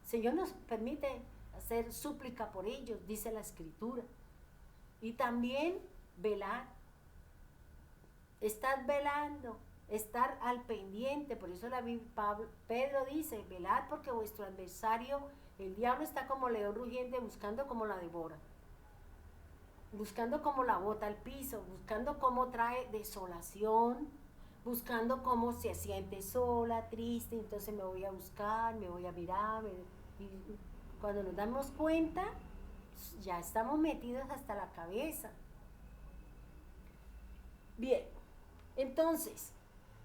El Señor nos permite hacer súplica por ellos, dice la Escritura. Y también velar. Estar velando, estar al pendiente. Por eso Pedro dice, velad porque vuestro adversario, el diablo, está como león rugiente buscando como la devora. Buscando cómo la bota al piso, buscando cómo trae desolación, buscando cómo se siente sola, triste, entonces me voy a buscar, me voy a mirar, y cuando nos damos cuenta, ya estamos metidos hasta la cabeza. Bien, entonces,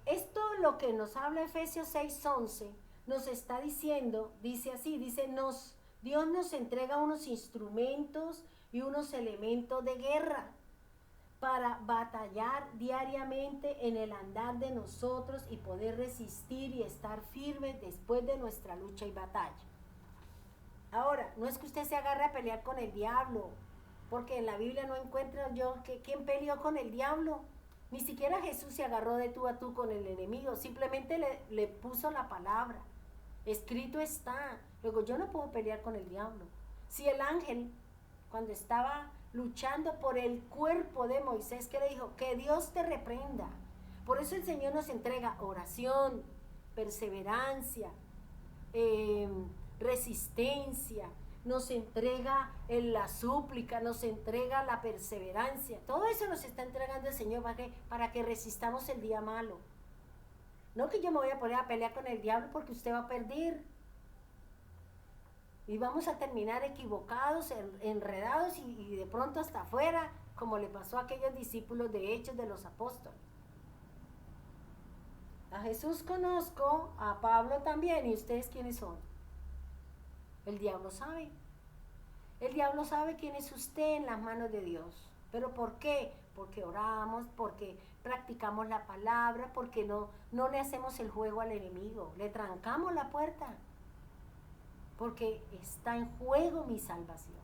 esto lo que nos habla Efesios 6:11, nos está diciendo, dice así, dice, Dios nos entrega unos instrumentos y unos elementos de guerra para batallar diariamente en el andar de nosotros y poder resistir y estar firmes después de nuestra lucha y batalla. Ahora, no es que usted se agarre a pelear con el diablo, porque en la Biblia no encuentro yo quién peleó con el diablo. Ni siquiera Jesús se agarró de tú a tú con el enemigo, simplemente le puso la palabra. Escrito está. Luego, yo no puedo pelear con el diablo. Si el ángel, cuando estaba luchando por el cuerpo de Moisés, que le dijo, que Dios te reprenda. Por eso el Señor nos entrega oración, perseverancia, resistencia, nos entrega la súplica, nos entrega la perseverancia. Todo eso nos está entregando el Señor para que resistamos el día malo. No que yo me voy a poner a pelear con el diablo porque usted va a perder. Y vamos a terminar equivocados, enredados y de pronto hasta afuera, como le pasó a aquellos discípulos de Hechos de los Apóstoles. A Jesús conozco, a Pablo también, ¿y ustedes quiénes son? El diablo sabe. El diablo sabe quién es usted en las manos de Dios. ¿Pero por qué? Porque oramos, porque practicamos la palabra, porque no le hacemos el juego al enemigo, le trancamos la puerta. Porque está en juego mi salvación.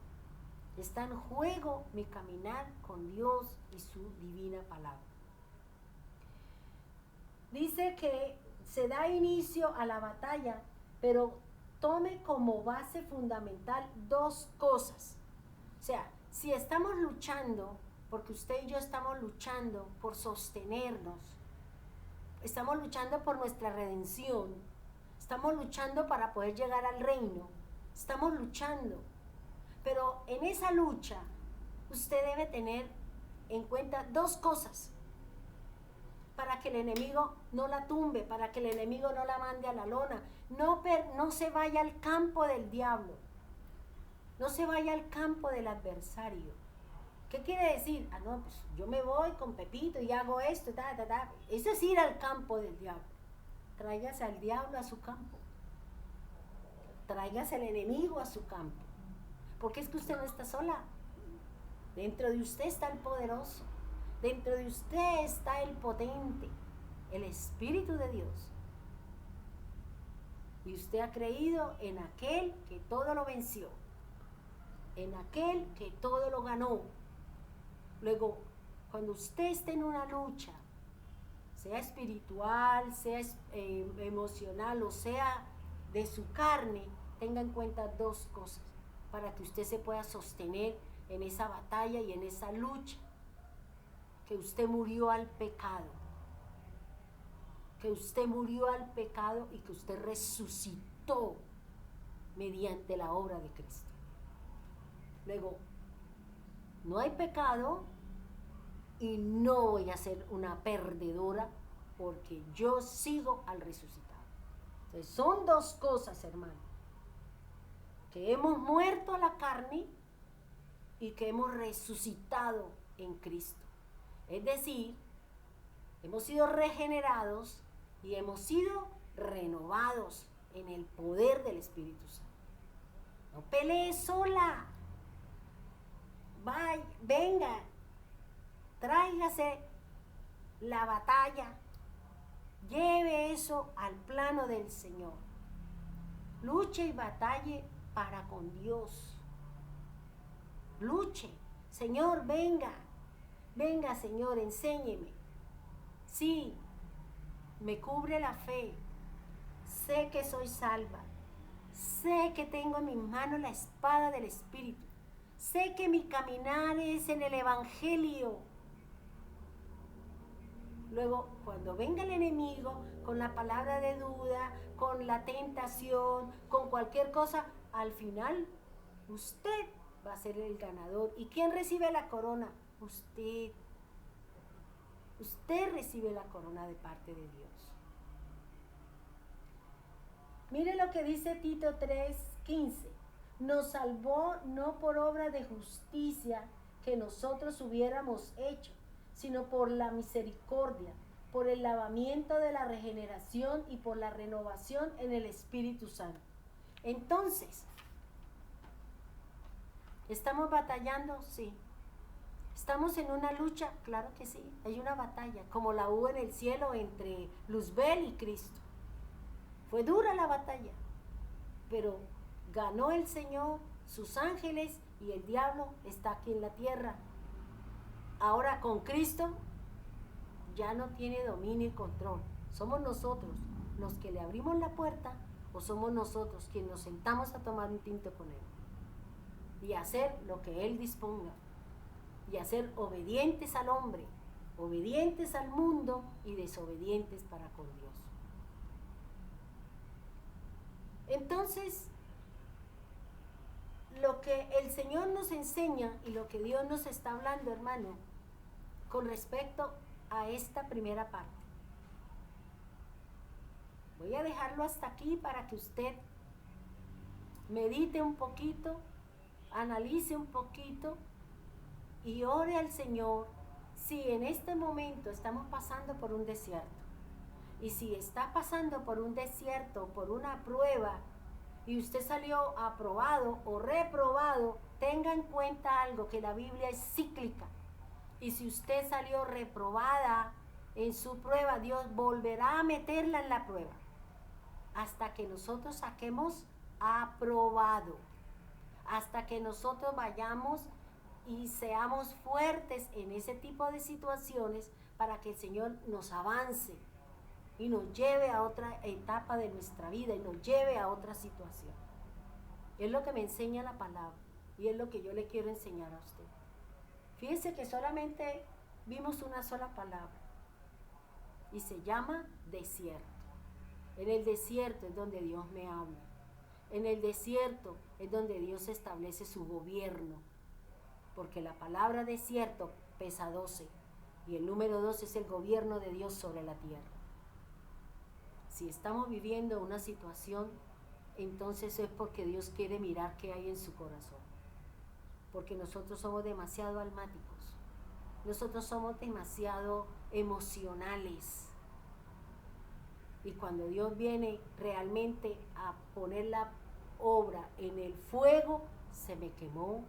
Está en juego mi caminar con Dios y su divina palabra. Dice que se da inicio a la batalla, pero tome como base fundamental dos cosas. O sea, si estamos luchando, porque usted y yo estamos luchando por sostenernos, estamos luchando por nuestra redención, estamos luchando para poder llegar al reino, estamos luchando, pero en esa lucha usted debe tener en cuenta dos cosas para que el enemigo no la tumbe, para que el enemigo no la mande a la lona. No se vaya al campo del diablo, no se vaya al campo del adversario. ¿Qué quiere decir? No, pues yo me voy con Pepito y hago esto, Eso es ir al campo del diablo. Tráigase al diablo a su campo, tráigase al enemigo a su campo, porque es que usted no está sola. Dentro de usted está el poderoso. Dentro de usted está el potente, el Espíritu de Dios. Y usted ha creído en aquel que todo lo venció, en aquel que todo lo ganó. Luego, cuando usted esté en una lucha, sea espiritual, sea emocional o sea de su carne, tenga en cuenta dos cosas para que usted se pueda sostener en esa batalla y en esa lucha. Que usted murió al pecado, que usted murió al pecado y que usted resucitó mediante la obra de Cristo. Luego, no hay pecado y no voy a ser una perdedora porque yo sigo al resucitado. Entonces, son dos cosas, hermano, que hemos muerto a la carne y que hemos resucitado en Cristo. Es decir, hemos sido regenerados y hemos sido renovados en el poder del Espíritu Santo. No pelee sola. Venga, tráigase la batalla. Lleve eso al plano del Señor. Luche y batalle para con Dios. luche. Señor, venga Señor, enséñeme. Sí, me cubre la fe, sé que soy salva, sé que tengo en mis manos la espada del Espíritu, sé que mi caminar es en el Evangelio. Luego, cuando venga el enemigo con la palabra de duda, con la tentación, con cualquier cosa, al final usted va a ser el ganador. ¿Y quién recibe la corona? Usted. Usted recibe la corona de parte de Dios. Mire lo que dice Tito 3:15. Nos salvó no por obra de justicia que nosotros hubiéramos hecho, sino por la misericordia, por el lavamiento de la regeneración y por la renovación en el Espíritu Santo. Entonces, ¿estamos batallando? Sí. ¿Estamos en una lucha? Claro que sí. Hay una batalla, como la hubo en el cielo entre Luzbel y Cristo. Fue dura la batalla, pero ganó el Señor, sus ángeles, y el diablo está aquí en la tierra. Ahora con Cristo ya no tiene dominio y control. Somos nosotros los que le abrimos la puerta, o somos nosotros quienes nos sentamos a tomar un tinto con Él y hacer lo que Él disponga, y hacer obedientes al hombre, obedientes al mundo y desobedientes para con Dios. Entonces, lo que el Señor nos enseña y lo que Dios nos está hablando, hermano, con respecto a esta primera parte. Voy a dejarlo hasta aquí para que usted medite un poquito, analice un poquito y ore al Señor. Si en este momento estamos pasando por un desierto, y si está pasando por un desierto, por una prueba, y usted salió aprobado o reprobado, tenga en cuenta algo, que la Biblia es cíclica. Y si usted salió reprobada en su prueba, Dios volverá a meterla en la prueba hasta que nosotros saquemos aprobado, hasta que nosotros vayamos y seamos fuertes en ese tipo de situaciones, para que el Señor nos avance y nos lleve a otra etapa de nuestra vida y nos lleve a otra situación. Es lo que me enseña la palabra y es lo que yo le quiero enseñar a usted. Fíjense que solamente vimos una sola palabra y se llama desierto. En el desierto es donde Dios me habla. En el desierto es donde Dios establece su gobierno, porque la palabra desierto pesa 12 y el número 12 es el gobierno de Dios sobre la tierra. Si estamos viviendo una situación, entonces es porque Dios quiere mirar qué hay en su corazón. Porque nosotros somos demasiado almáticos. Nosotros somos demasiado emocionales. Y cuando Dios viene realmente a poner la obra en el fuego, se me quemó.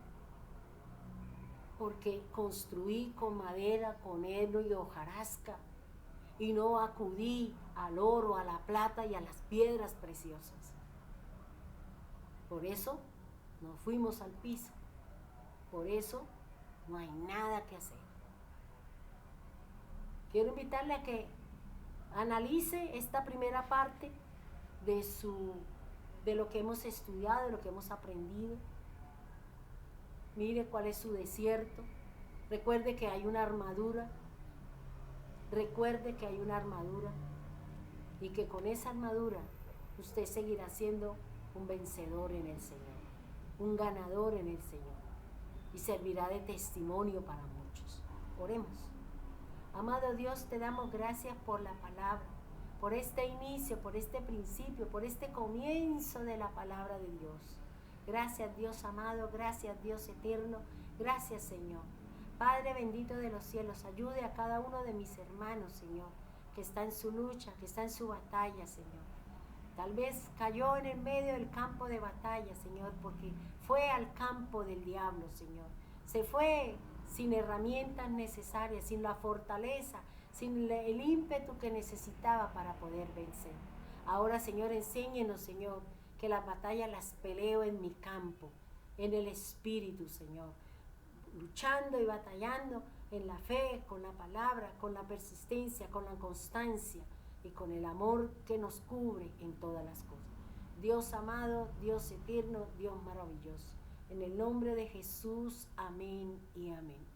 Porque construí con madera, con heno y hojarasca, y no acudí al oro, a la plata y a las piedras preciosas. Por eso nos fuimos al piso. Por eso no hay nada que hacer. Quiero invitarle a que analice esta primera parte de lo que hemos estudiado, de lo que hemos aprendido. Mire cuál es su desierto. Recuerde que hay una armadura. Recuerde que hay una armadura y que con esa armadura usted seguirá siendo un vencedor en el Señor, un ganador en el Señor, y servirá de testimonio para muchos. Oremos. Amado Dios, te damos gracias por la palabra, por este inicio, por este principio, por este comienzo de la palabra de Dios. Gracias Dios amado, gracias Dios eterno, gracias Señor. Padre bendito de los cielos, ayude a cada uno de mis hermanos, Señor, que está en su lucha, que está en su batalla, Señor. Tal vez cayó en el medio del campo de batalla, Señor, porque fue al campo del diablo, Señor. Se fue sin herramientas necesarias, sin la fortaleza, sin el ímpetu que necesitaba para poder vencer. Ahora, Señor, enséñenos, Señor, que las batallas las peleo en mi campo, en el Espíritu, Señor. luchando y batallando en la fe, con la palabra, con la persistencia, con la constancia y con el amor que nos cubre en todas las cosas. Dios amado, Dios eterno, Dios maravilloso. En el nombre de Jesús, amén y amén.